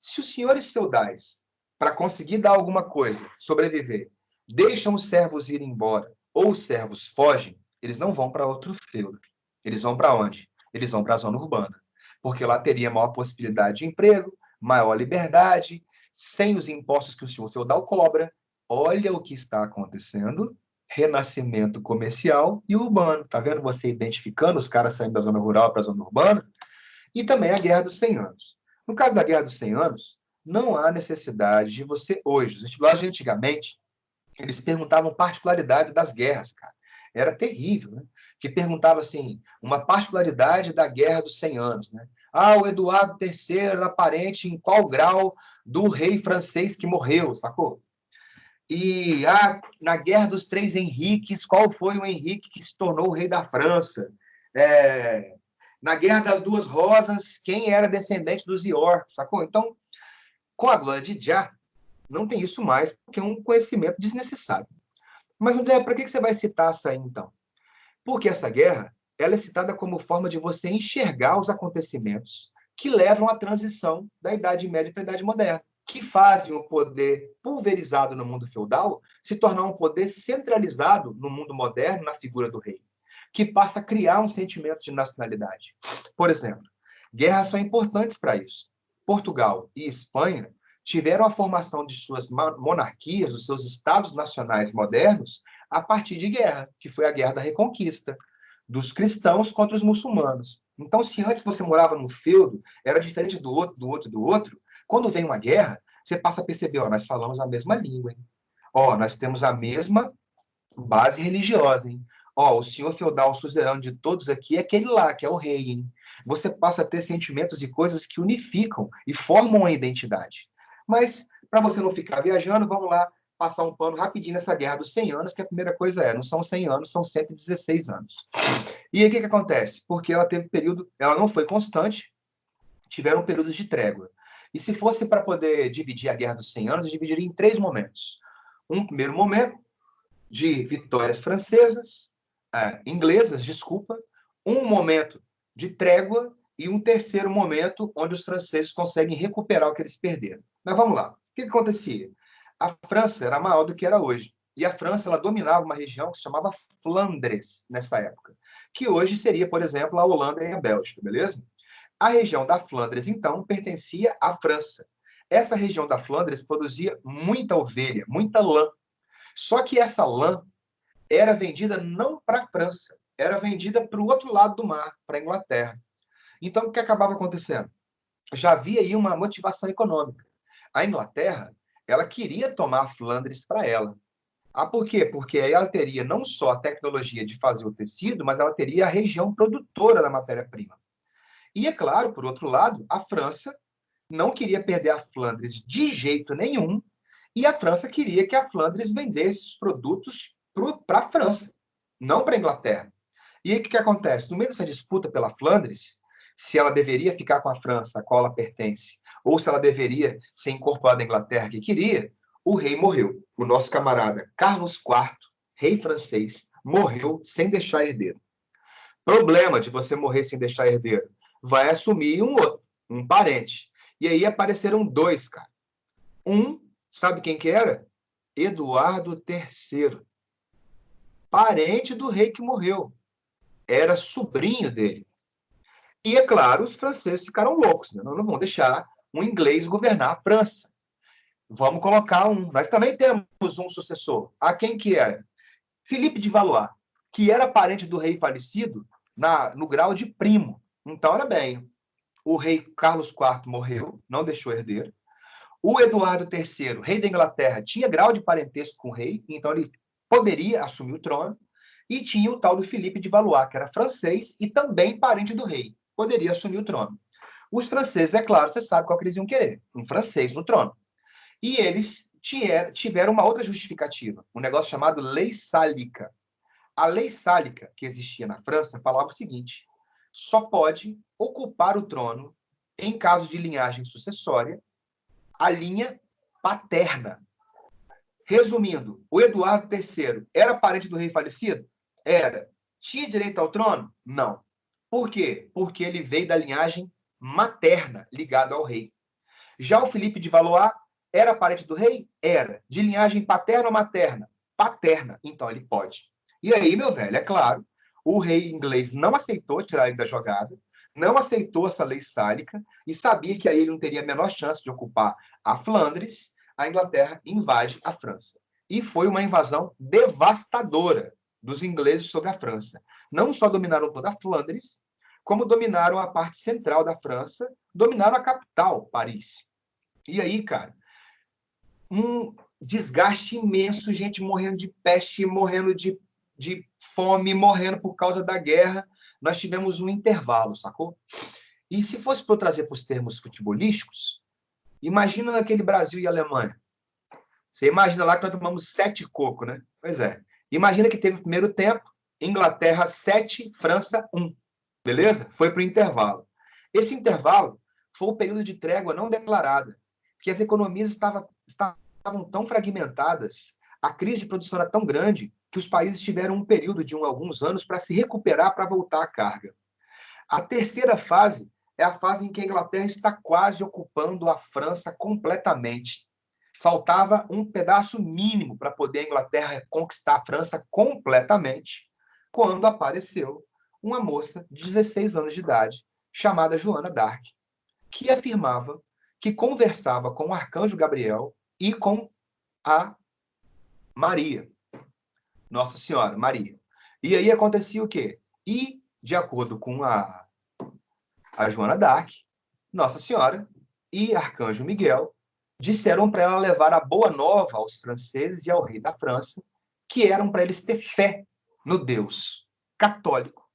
Se os senhores feudais, para conseguir dar alguma coisa, sobreviver, deixam os servos ir embora, ou os servos fogem, eles não vão para outro feudo. Eles vão para onde? Eles vão para a zona urbana. Porque lá teria maior possibilidade de emprego, maior liberdade, sem os impostos que o senhor feudal cobra. Olha o que está acontecendo. Renascimento comercial e urbano. Tá vendo você identificando os caras saindo da zona rural para a zona urbana? E também a Guerra dos 100 Anos. No caso da Guerra dos 100 Anos, não há necessidade de você hoje. Os vestibulares de antigamente, eles perguntavam particularidades das guerras, cara. Era terrível, né? Que perguntava assim, uma particularidade da Guerra dos 100 Anos, né? Ah, o Eduardo III era parente em qual grau do rei francês que morreu, sacou? E na Guerra dos Três Henriques, qual foi o Henrique que se tornou o rei da França? Na Guerra das Duas Rosas, quem era descendente dos York, sacou? Então, com a glória de Já, não tem isso mais, porque é um conhecimento desnecessário. Mas, André, para que você vai citar essa aí, então? Porque essa guerra, ela é citada como forma de você enxergar os acontecimentos que levam à transição da Idade Média para a Idade Moderna, que fazem o poder pulverizado no mundo feudal se tornar um poder centralizado no mundo moderno, na figura do rei, que passa a criar um sentimento de nacionalidade. Por exemplo, guerras são importantes para isso. Portugal e Espanha tiveram a formação de suas monarquias, os seus estados nacionais modernos, a partir de guerra, que foi a Guerra da Reconquista, dos cristãos contra os muçulmanos. Então, se antes você morava no feudo, era diferente do outro, do outro, do outro, quando vem uma guerra, você passa a perceber, ó, nós falamos a mesma língua, hein? Ó, nós temos a mesma base religiosa, hein? Ó, o senhor feudal suzerano de todos aqui é aquele lá, que é o rei, hein? Você passa a ter sentimentos e coisas que unificam e formam a identidade. Mas, para você não ficar viajando, vamos lá passar um pano rapidinho nessa guerra dos 100 anos, que a primeira coisa não são 100 anos, são 116 anos. E aí o que acontece? Porque ela teve período, ela não foi constante, tiveram períodos de trégua. E se fosse para poder dividir a guerra dos 100 anos, eu dividiria em 3 momentos. Um primeiro momento, de vitórias francesas, inglesas, desculpa, um momento de trégua e um terceiro momento onde os franceses conseguem recuperar o que eles perderam. Mas vamos lá. O que acontecia? A França era maior do que era hoje. E a França ela dominava uma região que se chamava Flandres nessa época, que hoje seria, por exemplo, a Holanda e a Bélgica, beleza? A região da Flandres, então, pertencia à França. Essa região da Flandres produzia muita ovelha, muita lã. Só que essa lã era vendida não para a França, era vendida para o outro lado do mar, para a Inglaterra. Então, o que acabava acontecendo? Já havia aí uma motivação econômica. A Inglaterra, ela queria tomar Flandres para ela. Por quê? Porque aí ela teria não só a tecnologia de fazer o tecido, mas ela teria a região produtora da matéria-prima. E, é claro, por outro lado, a França não queria perder a Flandres de jeito nenhum, e a França queria que a Flandres vendesse os produtos para a França, não para a Inglaterra. E aí o que acontece? No meio dessa disputa pela Flandres, se ela deveria ficar com a França, a qual ela pertence, ou se ela deveria ser incorporada à Inglaterra, que queria, o rei morreu. O nosso camarada Carlos IV, rei francês, morreu sem deixar herdeiro. Problema de você morrer sem deixar herdeiro. Vai assumir um outro, um parente. E aí apareceram dois, cara. Um, sabe quem que era? Eduardo III, parente do rei que morreu. Era sobrinho dele. E, é claro, os franceses ficaram loucos, né? Não vão deixar um inglês governar a França. Vamos colocar um. Nós também temos um sucessor. Quem que era? Filipe de Valois, que era parente do rei falecido no grau de primo. Então, olha bem, O rei Carlos IV morreu, não deixou herdeiro. O Eduardo III, rei da Inglaterra, tinha grau de parentesco com o rei, então ele poderia assumir o trono. E tinha o tal do Filipe de Valois, que era francês e também parente do rei, poderia assumir o trono. Os franceses, é claro, você sabe qual que eles iam querer, um francês no trono. E eles tiveram uma outra justificativa, um negócio chamado Lei Sálica. A Lei Sálica, que existia na França, falava o seguinte: só pode ocupar o trono, em caso de linhagem sucessória, a linha paterna. Resumindo, o Eduardo III era parente do rei falecido? Era. Tinha direito ao trono? Não. Por quê? Porque ele veio da linhagem materna, ligado ao rei. Já o Filipe de Valois era parente do rei? Era. De linhagem paterna ou materna? Paterna. Então ele pode. E aí, meu velho, é claro, o rei inglês não aceitou tirar ele da jogada, não aceitou essa lei sálica e sabia que aí ele não teria a menor chance de ocupar a Flandres. A Inglaterra invade a França. E foi uma invasão devastadora dos ingleses sobre a França. Não só dominaram toda a Flandres, como dominaram a parte central da França, dominaram a capital, Paris. E aí, cara, um desgaste imenso, gente morrendo de peste, morrendo de fome, morrendo por causa da guerra. Nós tivemos um intervalo, sacou? E se fosse para eu trazer para os termos futebolísticos, imagina aquele Brasil e Alemanha. Você imagina lá que nós tomamos 7 coco, né? Pois é. Imagina que teve o primeiro tempo, Inglaterra 7, França 1. Beleza? Foi para o intervalo. Esse intervalo foi o período de trégua não declarada, que as economias estavam tão fragmentadas, a crise de produção era tão grande, que os países tiveram um período de alguns anos para se recuperar, para voltar à carga. A terceira fase é a fase em que a Inglaterra está quase ocupando a França completamente. Faltava um pedaço mínimo para poder a Inglaterra conquistar a França completamente, quando apareceu uma moça de 16 anos de idade, chamada Joana d'Arc, que afirmava que conversava com o arcanjo Gabriel e com a Maria, Nossa Senhora, Maria. E aí acontecia o quê? E, de acordo com a Joana d'Arc, Nossa Senhora e Arcanjo Miguel disseram para ela levar a boa nova aos franceses e ao rei da França, que eram para eles ter fé no Deus católico,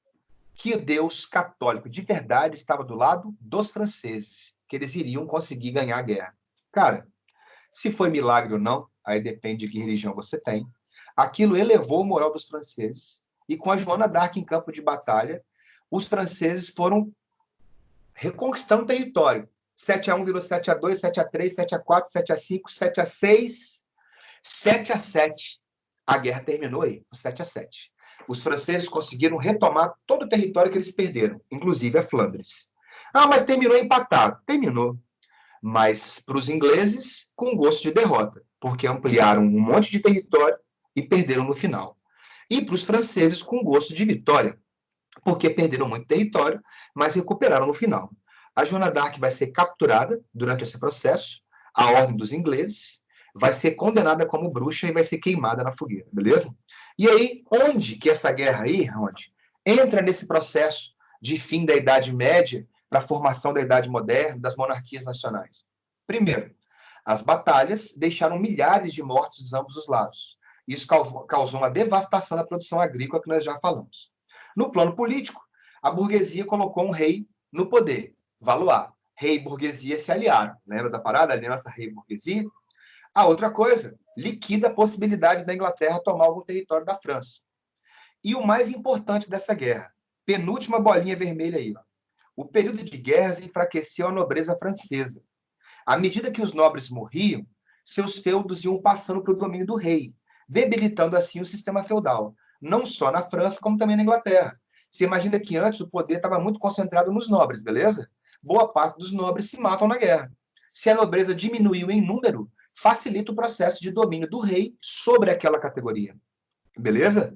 que o Deus católico de verdade estava do lado dos franceses, que eles iriam conseguir ganhar a guerra. Cara, se foi milagre ou não, aí depende de que religião você tem. Aquilo elevou o moral dos franceses, e com a Joana d'Arc em campo de batalha, os franceses foram reconquistando território. 7-1 virou 7-2, 7-3, 7-4, 7-5, 7-6, 7-7. A guerra terminou aí, 7-7. Os franceses conseguiram retomar todo o território que eles perderam, inclusive a Flandres. Ah, mas terminou empatado. Terminou. Mas para os ingleses, com gosto de derrota, porque ampliaram um monte de território e perderam no final. E para os franceses, com gosto de vitória, porque perderam muito território, mas recuperaram no final. A Joana d'Arc vai ser capturada durante esse processo, a ordem dos ingleses, vai ser condenada como bruxa e vai ser queimada na fogueira, beleza? E aí, onde que essa guerra aí, onde entra nesse processo de fim da Idade Média para a formação da Idade Moderna, das monarquias nacionais? Primeiro, as batalhas deixaram milhares de mortos dos ambos os lados. Isso causou uma devastação da produção agrícola que nós já falamos. No plano político, a burguesia colocou um rei no poder, Valois. Rei e burguesia se aliaram. Lembra da parada? Aliança rei e burguesia? A outra coisa, liquida a possibilidade da Inglaterra tomar algum território da França. E o mais importante dessa guerra, penúltima bolinha vermelha aí, ó. O período de guerras enfraqueceu a nobreza francesa. À medida que os nobres morriam, seus feudos iam passando para o domínio do rei, debilitando assim o sistema feudal, não só na França, como também na Inglaterra. Você imagina que antes o poder estava muito concentrado nos nobres, beleza? Boa parte dos nobres se matam na guerra. Se a nobreza diminuiu em número, facilita o processo de domínio do rei sobre aquela categoria. Beleza?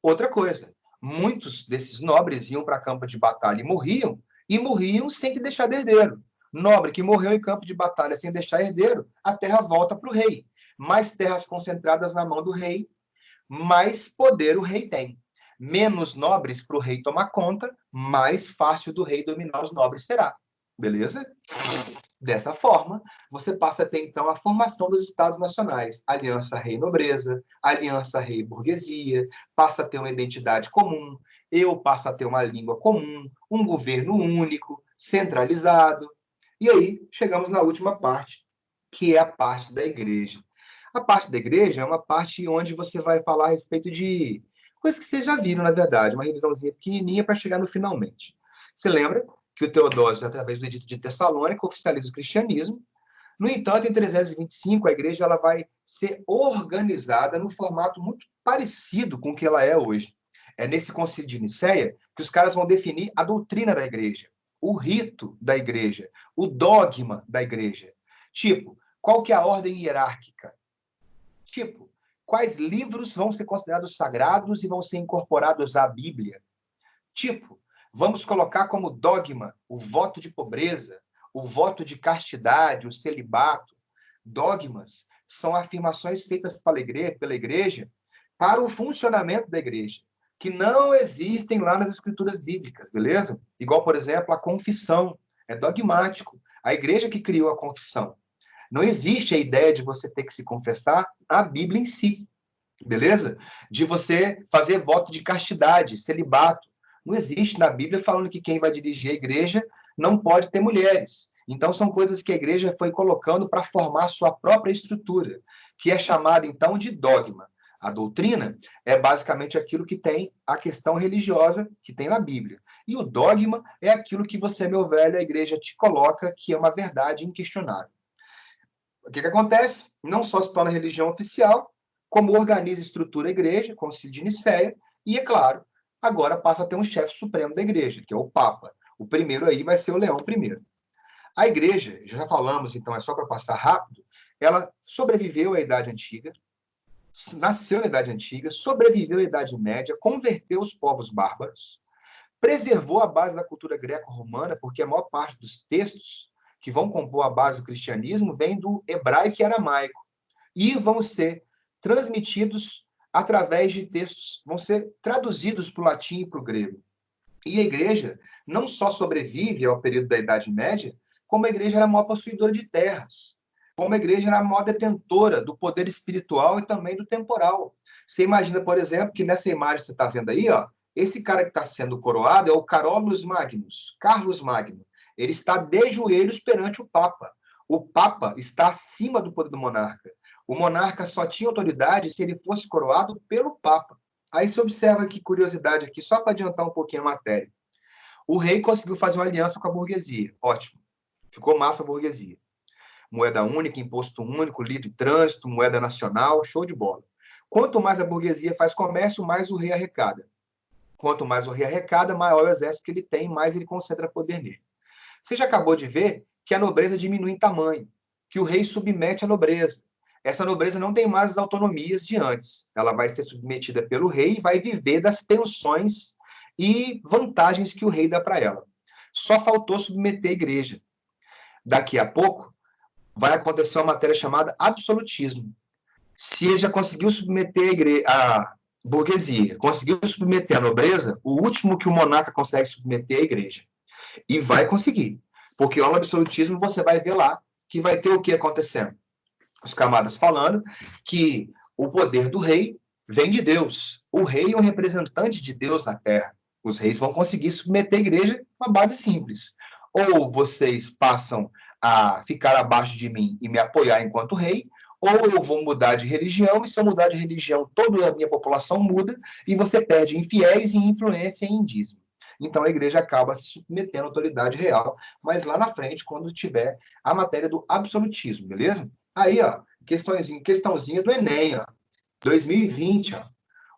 Outra coisa, muitos desses nobres iam para campo de batalha e morriam sem que deixar de herdeiro. Nobre que morreu em campo de batalha sem deixar herdeiro, a terra volta para o rei. Mais terras concentradas na mão do rei, mais poder o rei tem. Menos nobres para o rei tomar conta, mais fácil do rei dominar os nobres será. beleza? Dessa forma, você passa a ter, então, a formação dos estados nacionais. Aliança rei-nobreza, aliança rei-burguesia, passa a ter uma identidade comum, eu passo a ter uma língua comum, um governo único, centralizado. E aí, chegamos na última parte, que é a parte da igreja. A parte da igreja é uma parte onde você vai falar a respeito de coisas que vocês já viram, na verdade, uma revisãozinha pequenininha para chegar no finalmente. Você lembra que o Teodósio, através do Edito de Tessalônica, oficializa o cristianismo. No entanto, em 325, a igreja ela vai ser organizada num formato muito parecido com o que ela é hoje. É nesse concílio de Nicéia que os caras vão definir a doutrina da igreja, o rito da igreja, o dogma da igreja. Tipo, qual que é a ordem hierárquica? Tipo, quais livros vão ser considerados sagrados e vão ser incorporados à Bíblia? Tipo, vamos colocar como dogma o voto de pobreza, o voto de castidade, o celibato. Dogmas são afirmações feitas pela igreja para o funcionamento da igreja, que não existem lá nas escrituras bíblicas, beleza? Igual, por exemplo, a confissão. É dogmático. A igreja que criou a confissão. Não existe a ideia de você ter que se confessar a Bíblia em si, beleza? De você fazer voto de castidade, celibato. Não existe na Bíblia falando que quem vai dirigir a igreja não pode ter mulheres. Então, são coisas que a igreja foi colocando para formar sua própria estrutura, que é chamada, então, de dogma. A doutrina é basicamente aquilo que tem a questão religiosa que tem na Bíblia. E o dogma é aquilo que você, meu velho, a igreja te coloca que é uma verdade inquestionável. O que acontece? Não só se torna religião oficial, como organiza e estrutura a igreja, Concílio de Nicéia, e, é claro, agora passa a ter um chefe supremo da igreja, que é o Papa. O primeiro aí vai ser o Leão I. A igreja, já falamos, então é só para passar rápido, ela sobreviveu à Idade Antiga, nasceu na Idade Antiga, sobreviveu à Idade Média, converteu os povos bárbaros, preservou a base da cultura greco-romana, porque a maior parte dos textos que vão compor a base do cristianismo vem do hebraico e aramaico e vão ser transmitidos através de textos, vão ser traduzidos para o latim e para o grego. E a igreja não só sobrevive ao período da Idade Média, como a igreja era a maior possuidora de terras, como a igreja era a maior detentora do poder espiritual e também do temporal. Você imagina, por exemplo, que nessa imagem que você está vendo aí, ó, esse cara que está sendo coroado é o Carolus Magnus, Carlos Magno. Ele está de joelhos perante o Papa. O Papa está acima do poder do monarca. O monarca só tinha autoridade se ele fosse coroado pelo Papa. Aí você observa que curiosidade aqui, só para adiantar um pouquinho a matéria. O rei conseguiu fazer uma aliança com a burguesia. Ótimo. Ficou massa a burguesia. Moeda única, imposto único, livre trânsito, moeda nacional, show de bola. Quanto mais a burguesia faz comércio, mais o rei arrecada. Quanto mais o rei arrecada, maior o exército que ele tem, mais ele concentra poder nele. Você já acabou de ver que a nobreza diminui em tamanho, que o rei submete a nobreza. Essa nobreza não tem mais as autonomias de antes. Ela vai ser submetida pelo rei e vai viver das pensões e vantagens que o rei dá para ela. Só faltou submeter a igreja. Daqui a pouco vai acontecer uma matéria chamada absolutismo. Se ele já conseguiu submeter a burguesia, conseguiu submeter a nobreza, o último que o monarca consegue submeter é a igreja. E vai conseguir. Porque lá no absolutismo você vai ver lá que vai ter o que acontecendo? Os camadas falando que o poder do rei vem de Deus. O rei é um representante de Deus na terra. Os reis vão conseguir submeter a igreja com uma base simples. Ou vocês passam a ficar abaixo de mim e me apoiar enquanto rei, ou eu vou mudar de religião, e se eu mudar de religião, toda a minha população muda, e você perde em fiéis e influência em dízimo. Então a igreja acaba se submetendo à autoridade real, mas lá na frente, quando tiver a matéria do absolutismo, beleza? Aí, ó, questãozinha do Enem, ó, 2020, ó.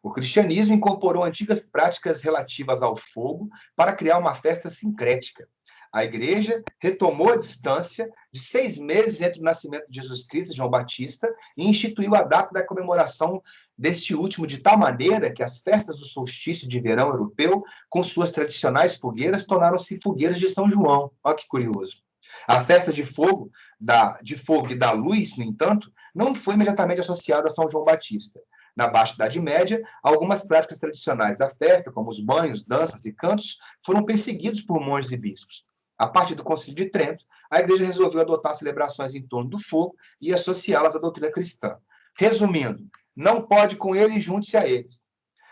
O cristianismo incorporou antigas práticas relativas ao fogo para criar uma festa sincrética. A igreja retomou a distância de 6 meses entre o nascimento de Jesus Cristo e João Batista e instituiu a data da comemoração deste último de tal maneira que as festas do solstício de verão europeu, com suas tradicionais fogueiras, tornaram-se fogueiras de São João. Olha que curioso. A festa de fogo e da luz, no entanto, não foi imediatamente associada a São João Batista. Na Baixa Idade Média, algumas práticas tradicionais da festa, como os banhos, danças e cantos, foram perseguidos por monges e bispos. A partir do Concílio de Trento, a Igreja resolveu adotar celebrações em torno do fogo e associá-las à doutrina cristã. Resumindo, não pode com eles, junte-se a eles.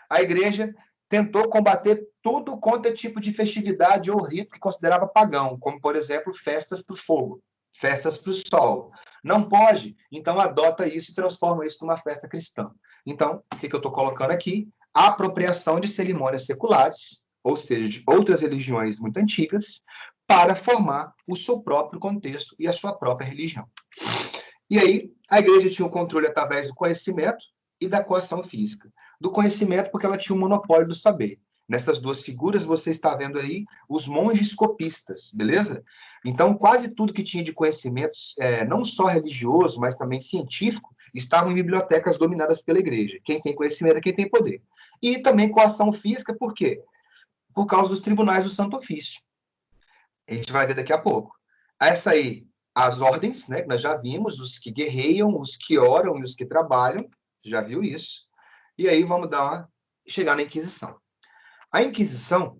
A Igreja tentou combater todo quanto é tipo de festividade ou rito que considerava pagão, como, por exemplo, festas para o fogo, festas para o sol. Não pode, então adota isso e transforma isso numa festa cristã. Então, o que eu estou colocando aqui? A apropriação de cerimônias seculares, ou seja, de outras religiões muito antigas, para formar o seu próprio contexto e a sua própria religião. E aí, a igreja tinha o controle através do conhecimento e da coação física. Do conhecimento, porque ela tinha o monopólio do saber. Nessas duas figuras, você está vendo aí os monges copistas, beleza? Então, quase tudo que tinha de conhecimentos, não só religioso, mas também científico, estavam em bibliotecas dominadas pela igreja. Quem tem conhecimento é quem tem poder. E também coação física, por quê? Por causa dos tribunais do Santo Ofício. A gente vai ver daqui a pouco. Essa aí, as ordens, né, que nós já vimos, os que guerreiam, os que oram e os que trabalham, já viu isso. E aí vamos chegar na Inquisição. A Inquisição,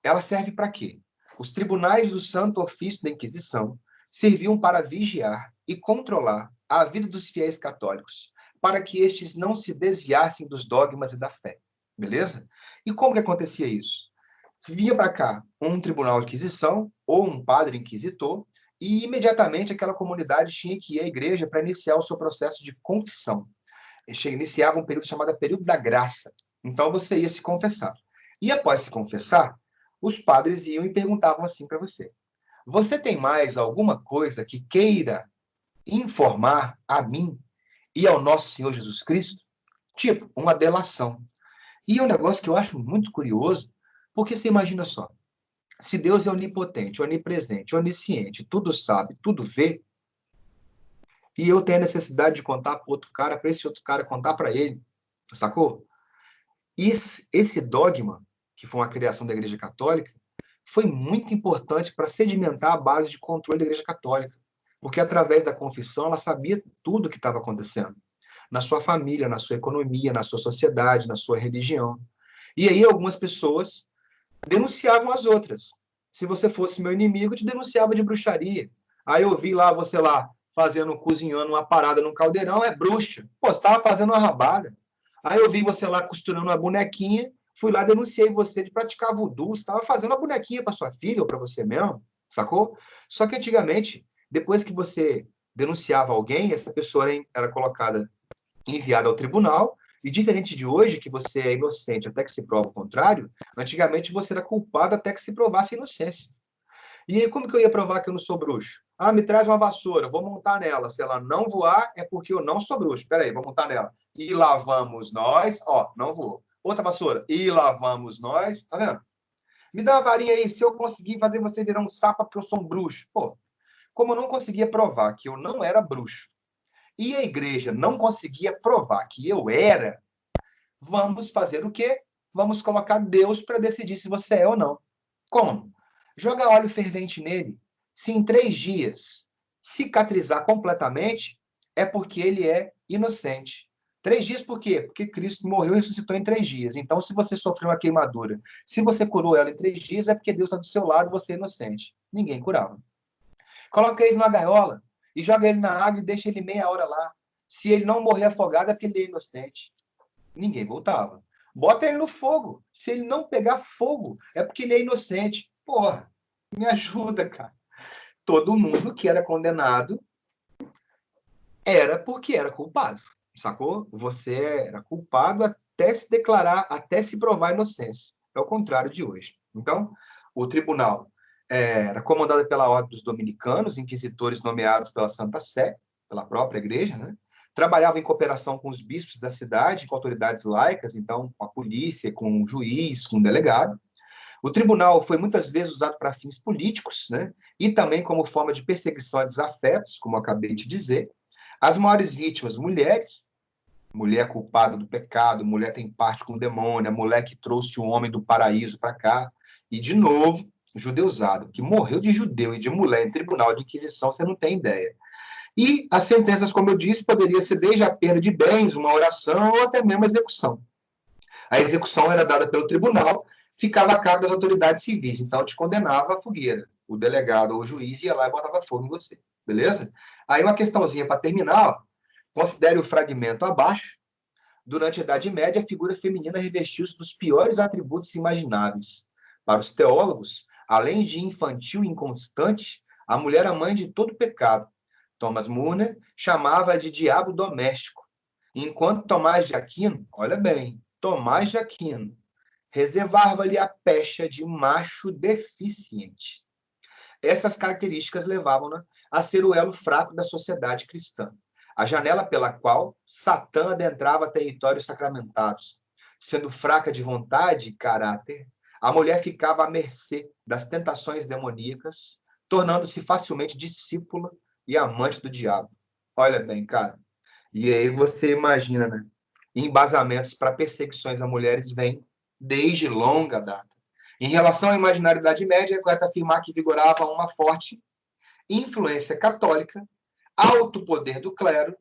ela serve para quê? Os tribunais do Santo Ofício da Inquisição serviam para vigiar e controlar a vida dos fiéis católicos, para que estes não se desviassem dos dogmas e da fé. Beleza? E como que acontecia isso? Vinha para cá um tribunal de inquisição ou um padre inquisitor e imediatamente aquela comunidade tinha que ir à igreja para iniciar o seu processo de confissão. Iniciava um período chamado período da graça. Então você ia se confessar. E após se confessar, os padres iam e perguntavam assim para você: você tem mais alguma coisa que queira informar a mim e ao nosso Senhor Jesus Cristo? Tipo, uma delação. E é um negócio que eu acho muito curioso, porque você imagina só, se Deus é onipotente, onipresente, onisciente, tudo sabe, tudo vê, e eu tenho a necessidade de contar para outro cara, para esse outro cara contar para ele, sacou? Esse dogma, que foi uma criação da Igreja Católica, foi muito importante para sedimentar a base de controle da Igreja Católica, porque através da confissão ela sabia tudo o que estava acontecendo, na sua família, na sua economia, na sua sociedade, na sua religião. E aí algumas pessoas denunciavam as outras. Se você fosse meu inimigo, eu te denunciava de bruxaria. Aí eu vi lá, você lá, cozinhando uma parada num caldeirão, é bruxa. Pô, você estava fazendo uma rabada. Aí eu vi você lá costurando uma bonequinha, fui lá, denunciei você de praticar voodoo, você estava fazendo uma bonequinha para sua filha ou para você mesmo, sacou? Só que antigamente, depois que você denunciava alguém, essa pessoa era colocada, enviada ao tribunal, e diferente de hoje, que você é inocente até que se prova o contrário, antigamente você era culpado até que se provasse a inocência. E aí, como que eu ia provar que eu não sou bruxo? Ah, me traz uma vassoura, vou montar nela. Se ela não voar, é porque eu não sou bruxo. Peraí, vou montar nela. E lá vamos nós. Ó, não vou. Outra vassoura. E lá vamos nós. Tá vendo? Me dá uma varinha aí, se eu conseguir fazer você virar um sapo porque eu sou um bruxo. Pô, como eu não conseguia provar que eu não era bruxo, e a igreja não conseguia provar que eu era, vamos fazer o quê? Vamos colocar Deus para decidir se você é ou não. Como? Jogar óleo fervente nele. Se em 3 dias cicatrizar completamente, é porque ele é inocente. 3 dias por quê? Porque Cristo morreu e ressuscitou em 3 dias. Então, se você sofreu uma queimadura, se você curou ela em 3 dias, é porque Deus está do seu lado e você é inocente. Ninguém curava. Coloca ele numa gaiola e joga ele na água e deixa ele meia hora lá. Se ele não morrer afogado, é porque ele é inocente. Ninguém voltava. Bota ele no fogo. Se ele não pegar fogo, é porque ele é inocente. Porra, me ajuda, cara. Todo mundo que era condenado era porque era culpado, sacou? Você era culpado até se declarar, até se provar a inocência. É o contrário de hoje. Então, o tribunal era comandado pela ordem dos dominicanos, inquisitores nomeados pela Santa Sé, pela própria igreja, né? Trabalhava em cooperação com os bispos da cidade, com autoridades laicas, então com a polícia, com o juiz, com o delegado. O tribunal foi muitas vezes usado para fins políticos, né? E também como forma de perseguição a desafetos, como eu acabei de dizer. As maiores vítimas, mulheres, mulher culpada do pecado, mulher tem parte com o demônio, a mulher que trouxe o homem do paraíso para cá. E, de novo, judeusado, que morreu de judeu e de mulher em tribunal de inquisição, você não tem ideia. E as sentenças, como eu disse, poderia ser desde a perda de bens, uma oração ou até mesmo a execução. A execução era dada pelo tribunal, ficava a cargo das autoridades civis, então te condenava à fogueira. o delegado ou o juiz ia lá e botava fogo em você, beleza? Aí uma questãozinha para terminar, ó. Considere o fragmento abaixo. Durante a Idade Média, a figura feminina revestiu-se dos piores atributos imagináveis. Para os teólogos, além de infantil e inconstante, a mulher era mãe de todo pecado. Thomas Murner chamava de diabo doméstico, enquanto Tomás de Aquino, olha bem, Tomás de Aquino, reservava-lhe a pecha de macho deficiente. Essas características levavam-na a ser o elo fraco da sociedade cristã, a janela pela qual Satã adentrava territórios sacramentados. Sendo fraca de vontade e caráter, a mulher ficava à mercê das tentações demoníacas, tornando-se facilmente discípula e amante do diabo. Olha bem, cara. E aí você imagina, né? Embasamentos para perseguições a mulheres vêm desde longa data. Em relação à imaginária da Idade Média, é correto afirmar que vigorava uma forte influência católica, alto poder do clero,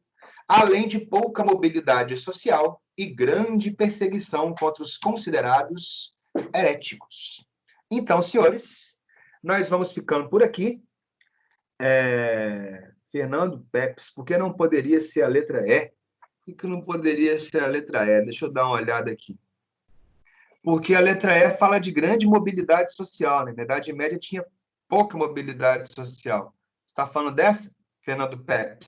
além de pouca mobilidade social e grande perseguição contra os considerados heréticos. Então, senhores, nós vamos ficando por aqui. Fernando Pepes, por que não poderia ser a letra E? Por que não poderia ser a letra E? Deixa eu dar uma olhada aqui. Porque a letra E fala de grande mobilidade social, né? Na Idade Média tinha pouca mobilidade social. Você está falando dessa, Fernando Pepes?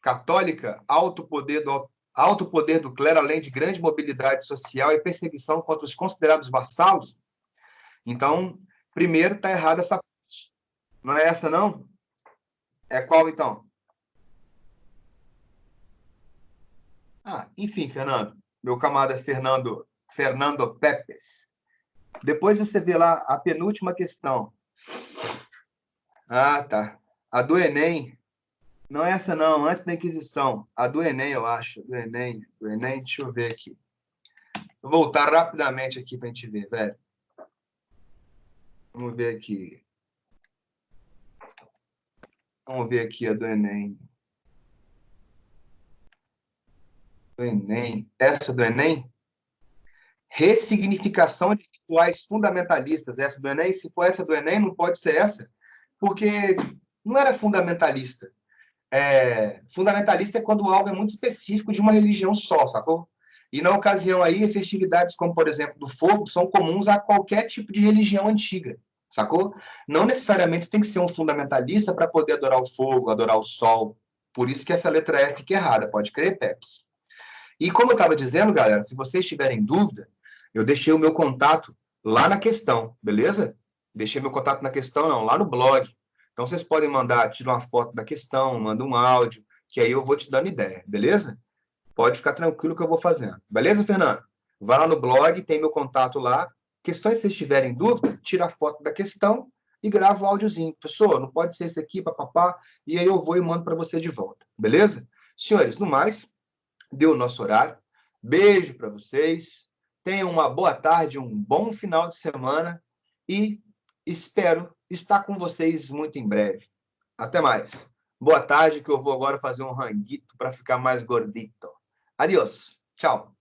Católica, alto poder do clero, além de grande mobilidade social e perseguição contra os considerados vassalos? Então, primeiro está errada essa parte. Não é essa, não? É qual, então? Enfim, Fernando. Meu camarada Fernando Pepes. Depois você vê lá a penúltima questão. Tá. A do Enem. Não é essa, não. Antes da Inquisição. A do Enem, eu acho. Do Enem. Deixa eu ver aqui. Vou voltar rapidamente aqui para a gente ver, velho. Vamos ver aqui. Vamos ver aqui a do Enem. Do Enem. Essa do Enem? Ressignificação de rituais fundamentalistas. Essa do Enem? Se for essa do Enem, não pode ser essa, porque não era fundamentalista. Fundamentalista é quando algo é muito específico de uma religião só, sacou? E na ocasião aí, festividades como, por exemplo, do fogo, são comuns a qualquer tipo de religião antiga, sacou? Não necessariamente tem que ser um fundamentalista para poder adorar o fogo, adorar o sol. Por isso que essa letra F fica errada, pode crer, Peps. E como eu estava dizendo, galera, se vocês tiverem dúvida, eu deixei o meu contato lá na questão, beleza? Deixei meu contato na questão, não, lá no blog. Então, vocês podem mandar, tirar uma foto da questão, manda um áudio, que aí eu vou te dando ideia, beleza? Pode ficar tranquilo que eu vou fazendo. Beleza, Fernando? Vai lá no blog, tem meu contato lá. Questões, se vocês tiverem dúvida, tira a foto da questão e grava o áudiozinho. Professor, não pode ser esse aqui, papapá, e aí eu vou e mando para você de volta, beleza? Senhores, no mais, deu o nosso horário. Beijo para vocês. Tenham uma boa tarde, um bom final de semana e espero estar com vocês muito em breve. Até mais. Boa tarde, que eu vou agora fazer um ranguito para ficar mais gordito. Adiós. Tchau.